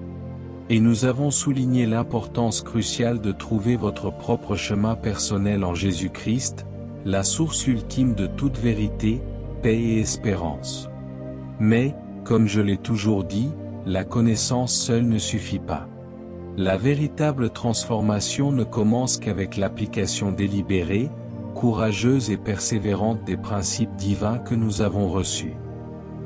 Et nous avons souligné l'importance cruciale de trouver votre propre chemin personnel en Jésus-Christ, la source ultime de toute vérité, paix et espérance. Mais, comme je l'ai toujours dit, la connaissance seule ne suffit pas. La véritable transformation ne commence qu'avec l'application délibérée, courageuse et persévérante des principes divins que nous avons reçus.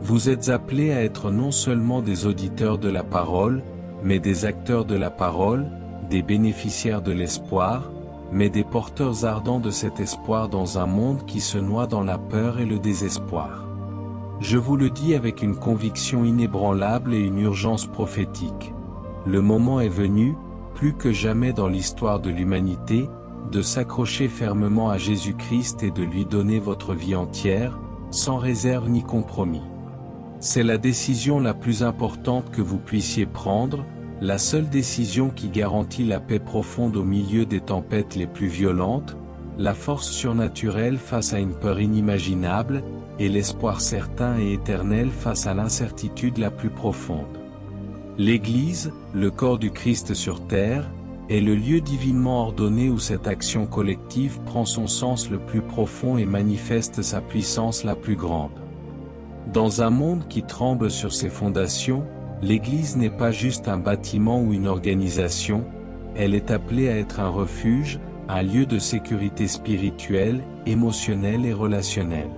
Vous êtes appelés à être non seulement des auditeurs de la parole, mais des acteurs de la parole, des bénéficiaires de l'espoir, mais des porteurs ardents de cet espoir dans un monde qui se noie dans la peur et le désespoir. Je vous le dis avec une conviction inébranlable et une urgence prophétique. Le moment est venu, plus que jamais dans l'histoire de l'humanité, de s'accrocher fermement à Jésus-Christ et de lui donner votre vie entière, sans réserve ni compromis. C'est la décision la plus importante que vous puissiez prendre, la seule décision qui garantit la paix profonde au milieu des tempêtes les plus violentes, la force surnaturelle face à une peur inimaginable, et l'espoir certain et éternel face à l'incertitude la plus profonde. L'Église, le corps du Christ sur terre, est le lieu divinement ordonné où cette action collective prend son sens le plus profond et manifeste sa puissance la plus grande. Dans un monde qui tremble sur ses fondations, l'Église n'est pas juste un bâtiment ou une organisation, elle est appelée à être un refuge, un lieu de sécurité spirituelle, émotionnelle et relationnelle.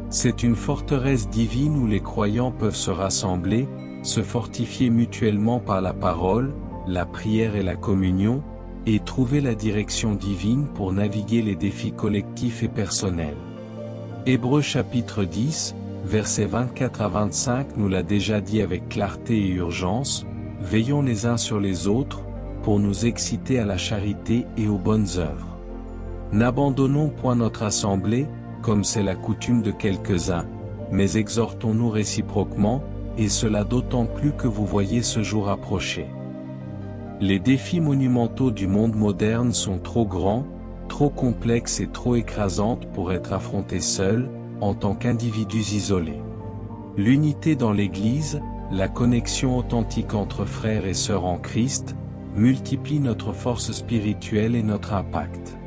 C'est une forteresse divine où les croyants peuvent se rassembler, se fortifier mutuellement par la parole, la prière et la communion, et trouver la direction divine pour naviguer les défis collectifs et personnels. Hébreux chapitre 10, versets 24 à 25 nous l'a déjà dit avec clarté et urgence, veillons les uns sur les autres, pour nous exciter à la charité et aux bonnes œuvres. N'abandonnons point notre assemblée, comme c'est la coutume de quelques-uns, mais exhortons-nous réciproquement, et cela d'autant plus que vous voyez ce jour approcher. Les défis monumentaux du monde moderne sont trop grands, trop complexes et trop écrasantes pour être affrontés seuls, en tant qu'individus isolés. L'unité dans l'Église, la connexion authentique entre frères et sœurs en Christ, multiplie notre force spirituelle et notre impact.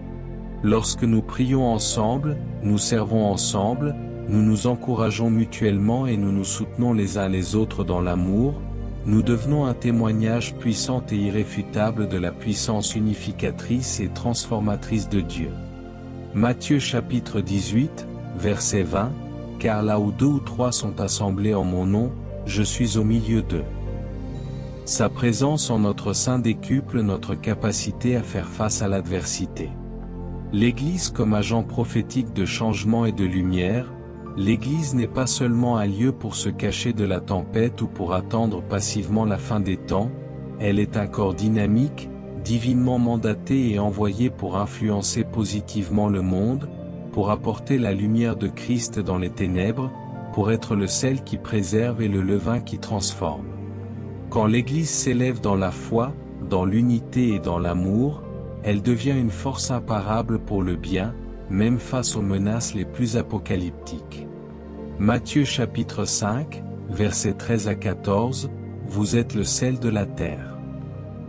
Lorsque nous prions ensemble, nous servons ensemble, nous nous encourageons mutuellement et nous nous soutenons les uns les autres dans l'amour, nous devenons un témoignage puissant et irréfutable de la puissance unificatrice et transformatrice de Dieu. Matthieu chapitre 18, verset 20, « Car là où 2 ou 3 sont assemblés en mon nom, je suis au milieu d'eux. » Sa présence en notre sein décuple notre capacité à faire face à l'adversité. L'Église comme agent prophétique de changement et de lumière, l'Église n'est pas seulement un lieu pour se cacher de la tempête ou pour attendre passivement la fin des temps, elle est un corps dynamique, divinement mandaté et envoyé pour influencer positivement le monde, pour apporter la lumière de Christ dans les ténèbres, pour être le sel qui préserve et le levain qui transforme. Quand l'Église s'élève dans la foi, dans l'unité et dans l'amour, elle devient une force imparable pour le bien, même face aux menaces les plus apocalyptiques. Matthieu chapitre 5, versets 13 à 14, « Vous êtes le sel de la terre.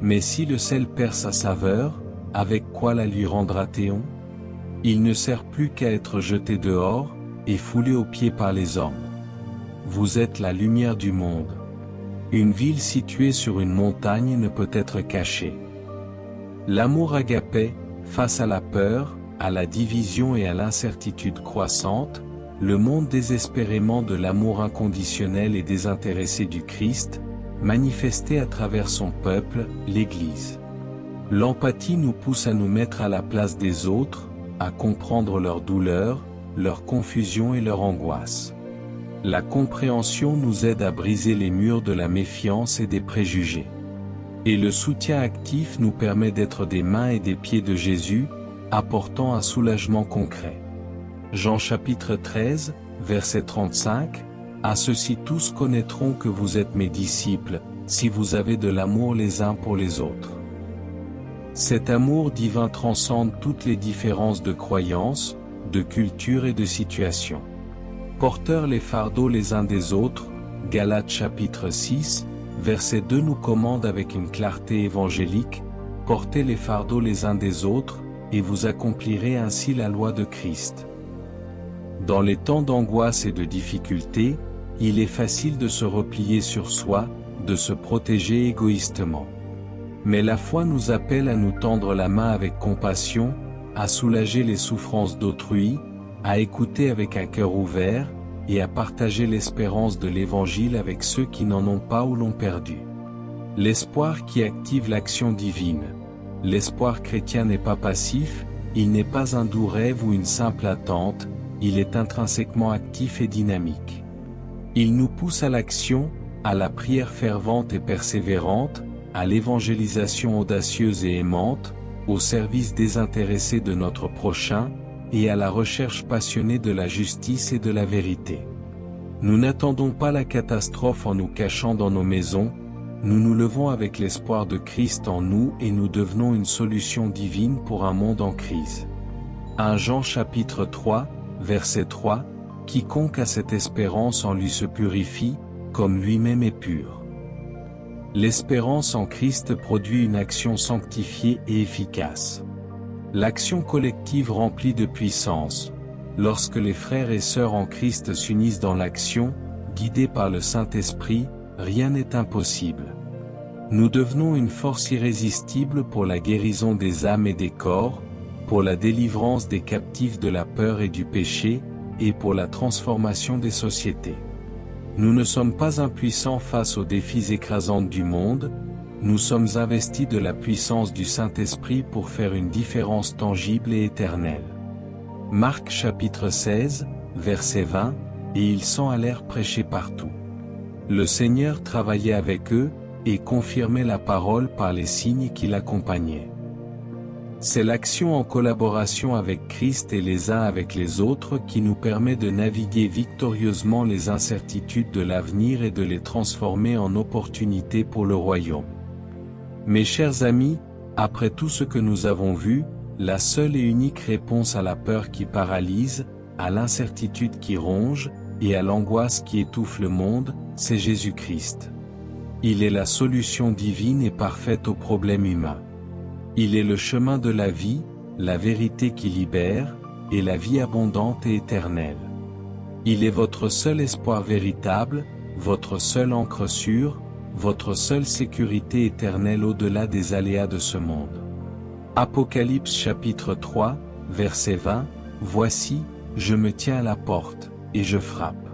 Mais si le sel perd sa saveur, avec quoi la lui rendra-t-on? Il ne sert plus qu'à être jeté dehors, et foulé aux pieds par les hommes. Vous êtes la lumière du monde. Une ville située sur une montagne ne peut être cachée. » L'amour agapé, face à la peur, à la division et à l'incertitude croissante, le monde désespérément de l'amour inconditionnel et désintéressé du Christ, manifesté à travers son peuple, l'Église. L'empathie nous pousse à nous mettre à la place des autres, à comprendre leurs douleurs, leur confusion et leur angoisse. La compréhension nous aide à briser les murs de la méfiance et des préjugés. Et le soutien actif nous permet d'être des mains et des pieds de Jésus, apportant un soulagement concret. Jean chapitre 13, verset 35, « À ceux-ci tous connaîtront que vous êtes mes disciples, si vous avez de l'amour les uns pour les autres. » Cet amour divin transcende toutes les différences de croyances, de culture et de situation. Porteurs les fardeaux les uns des autres, Galates chapitre 6, verset 2 nous commande avec une clarté évangélique, « Portez les fardeaux les uns des autres, et vous accomplirez ainsi la loi de Christ. » Dans les temps d'angoisse et de difficulté, il est facile de se replier sur soi, de se protéger égoïstement. Mais la foi nous appelle à nous tendre la main avec compassion, à soulager les souffrances d'autrui, à écouter avec un cœur ouvert, et à partager l'espérance de l'Évangile avec ceux qui n'en ont pas ou l'ont perdu. L'espoir qui active l'action divine. L'espoir chrétien n'est pas passif, il n'est pas un doux rêve ou une simple attente, il est intrinsèquement actif et dynamique. Il nous pousse à l'action, à la prière fervente et persévérante, à l'évangélisation audacieuse et aimante, au service désintéressé de notre prochain, et à la recherche passionnée de la justice et de la vérité. Nous n'attendons pas la catastrophe en nous cachant dans nos maisons, nous nous levons avec l'espoir de Christ en nous et nous devenons une solution divine pour un monde en crise. 1 Jean chapitre 3, verset 3, « Quiconque a cette espérance en lui se purifie, comme lui-même est pur. » L'espérance en Christ produit une action sanctifiée et efficace. L'action collective remplie de puissance. Lorsque les frères et sœurs en Christ s'unissent dans l'action, guidés par le Saint-Esprit, rien n'est impossible. Nous devenons une force irrésistible pour la guérison des âmes et des corps, pour la délivrance des captifs de la peur et du péché, et pour la transformation des sociétés. Nous ne sommes pas impuissants face aux défis écrasants du monde, nous sommes investis de la puissance du Saint-Esprit pour faire une différence tangible et éternelle. Marc chapitre 16, verset 20, « Et ils s'en allèrent prêcher partout. Le Seigneur travaillait avec eux, et confirmait la parole par les signes qui l'accompagnaient. » C'est l'action en collaboration avec Christ et les uns avec les autres qui nous permet de naviguer victorieusement les incertitudes de l'avenir et de les transformer en opportunités pour le royaume. Mes chers amis, après tout ce que nous avons vu, la seule et unique réponse à la peur qui paralyse, à l'incertitude qui ronge, et à l'angoisse qui étouffe le monde, c'est Jésus-Christ. Il est la solution divine et parfaite aux problèmes humains. Il est le chemin de la vie, la vérité qui libère, et la vie abondante et éternelle. Il est votre seul espoir véritable, votre seule ancre sûre, votre seule sécurité éternelle au-delà des aléas de ce monde. Apocalypse chapitre 3, verset 20, « Voici, je me tiens à la porte, et je frappe.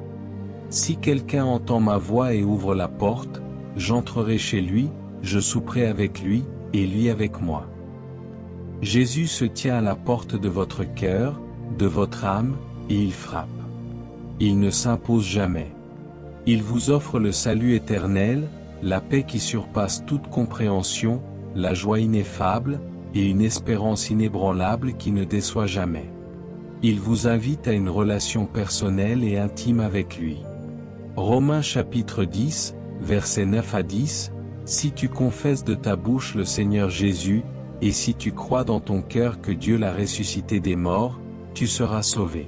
Si quelqu'un entend ma voix et ouvre la porte, j'entrerai chez lui, je souperai avec lui, et lui avec moi. » Jésus se tient à la porte de votre cœur, de votre âme, et il frappe. Il ne s'impose jamais. Il vous offre le salut éternel, la paix qui surpasse toute compréhension, la joie ineffable, et une espérance inébranlable qui ne déçoit jamais. Il vous invite à une relation personnelle et intime avec lui. Romains chapitre 10, versets 9 à 10, « Si tu confesses de ta bouche le Seigneur Jésus, et si tu crois dans ton cœur que Dieu l'a ressuscité des morts, tu seras sauvé.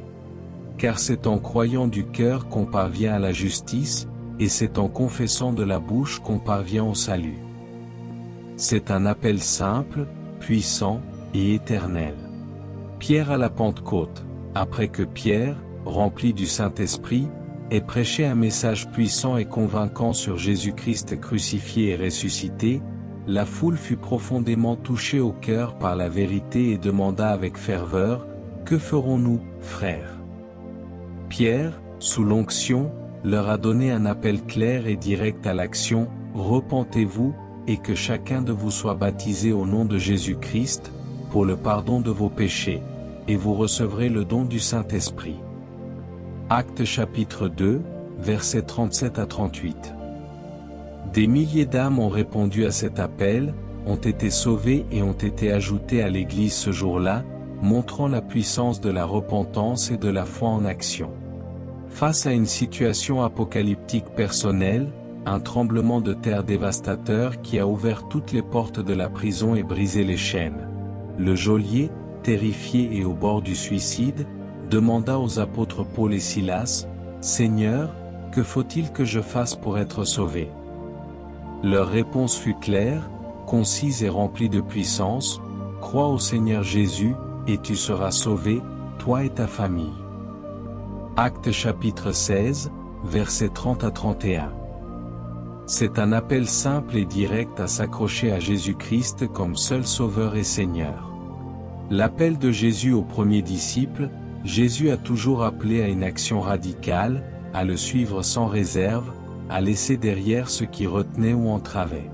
Car c'est en croyant du cœur qu'on parvient à la justice, et c'est en confessant de la bouche qu'on parvient au salut. » C'est un appel simple, puissant, et éternel. Pierre à la Pentecôte, après que Pierre, rempli du Saint-Esprit, ait prêché un message puissant et convaincant sur Jésus-Christ crucifié et ressuscité, la foule fut profondément touchée au cœur par la vérité et demanda avec ferveur, « Que ferons-nous, frères ?» Pierre, sous l'onction, leur a donné un appel clair et direct à l'action, « Repentez-vous, et que chacun de vous soit baptisé au nom de Jésus-Christ, pour le pardon de vos péchés, et vous recevrez le don du Saint-Esprit. » Actes chapitre 2, versets 37 à 38. Des milliers d'âmes ont répondu à cet appel, ont été sauvées et ont été ajoutées à l'Église ce jour-là, montrant la puissance de la repentance et de la foi en action. Face à une situation apocalyptique personnelle, un tremblement de terre dévastateur qui a ouvert toutes les portes de la prison et brisé les chaînes, le geôlier, terrifié et au bord du suicide, demanda aux apôtres Paul et Silas, « Seigneur, que faut-il que je fasse pour être sauvé ?» Leur réponse fut claire, concise et remplie de puissance, « Crois au Seigneur Jésus, et tu seras sauvé, toi et ta famille. » Actes chapitre 16, versets 30 à 31. C'est un appel simple et direct à s'accrocher à Jésus-Christ comme seul Sauveur et Seigneur. L'appel de Jésus aux premiers disciples, Jésus a toujours appelé à une action radicale, à le suivre sans réserve, à laisser derrière ce qui retenait ou entravait.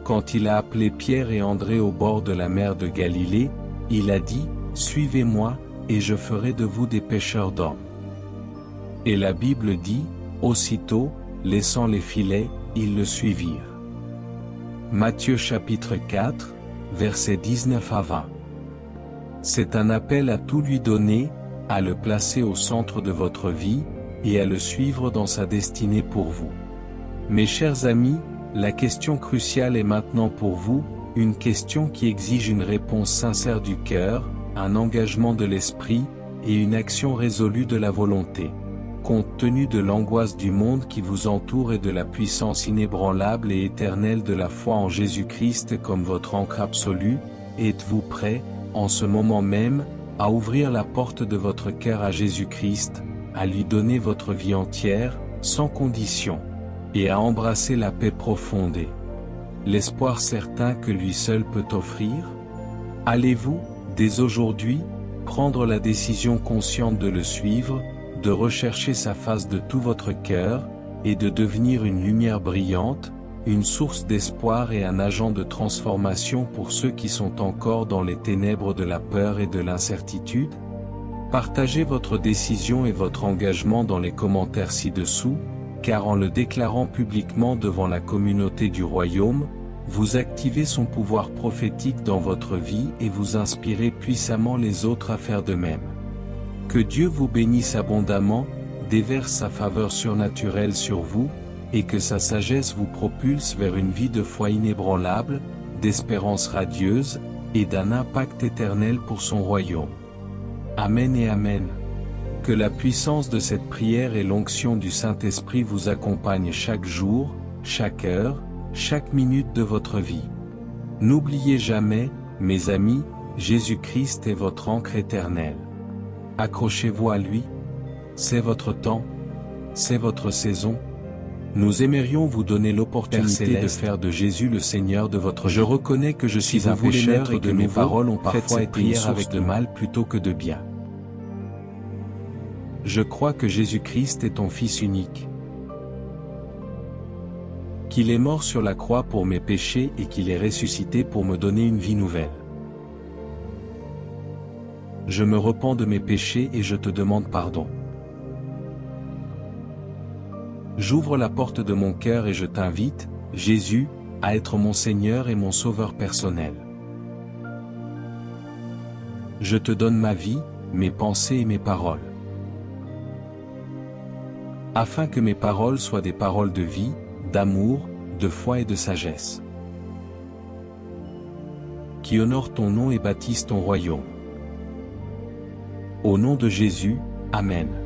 Quand il a appelé Pierre et André au bord de la mer de Galilée, il a dit, « Suivez-moi, et je ferai de vous des pêcheurs d'hommes. » Et la Bible dit, aussitôt, laissant les filets, ils le suivirent. Matthieu chapitre 4, versets 19 à 20. C'est un appel à tout lui donner, à le placer au centre de votre vie, et à le suivre dans sa destinée pour vous. Mes chers amis, la question cruciale est maintenant pour vous, une question qui exige une réponse sincère du cœur, un engagement de l'esprit, et une action résolue de la volonté. Compte tenu de l'angoisse du monde qui vous entoure et de la puissance inébranlable et éternelle de la foi en Jésus-Christ comme votre ancre absolue, êtes-vous prêt, en ce moment même, à ouvrir la porte de votre cœur à Jésus-Christ, à lui donner votre vie entière, sans condition, et à embrasser la paix profonde et l'espoir certain que lui seul peut offrir? Allez-vous, dès aujourd'hui, prendre la décision consciente de le suivre, de rechercher sa face de tout votre cœur, et de devenir une lumière brillante, une source d'espoir et un agent de transformation pour ceux qui sont encore dans les ténèbres de la peur et de l'incertitude? Partagez votre décision et votre engagement dans les commentaires ci-dessous, car en le déclarant publiquement devant la communauté du royaume, vous activez son pouvoir prophétique dans votre vie et vous inspirez puissamment les autres à faire de même. Que Dieu vous bénisse abondamment, déverse sa faveur surnaturelle sur vous, et que sa sagesse vous propulse vers une vie de foi inébranlable, d'espérance radieuse, et d'un impact éternel pour son royaume. Amen et Amen. Que la puissance de cette prière et l'onction du Saint-Esprit vous accompagnent chaque jour, chaque heure, chaque minute de votre vie. N'oubliez jamais, mes amis, Jésus-Christ est votre ancre éternelle. Accrochez-vous à lui. C'est votre temps. C'est votre saison. Nous aimerions vous donner l'opportunité de faire de Jésus le Seigneur de votre vie. Je reconnais que je suis un pécheur et que mes paroles ont parfois été une source de mal plutôt que de bien. Je crois que Jésus-Christ est ton Fils unique. Qu'il est mort sur la croix pour mes péchés et qu'il est ressuscité pour me donner une vie nouvelle. Je me repens de mes péchés et je te demande pardon. J'ouvre la porte de mon cœur et je t'invite, Jésus, à être mon Seigneur et mon Sauveur personnel. Je te donne ma vie, mes pensées et mes paroles. Afin que mes paroles soient des paroles de vie, d'amour, de foi et de sagesse. Qui honorent ton nom et bâtissent ton royaume. Au nom de Jésus, Amen.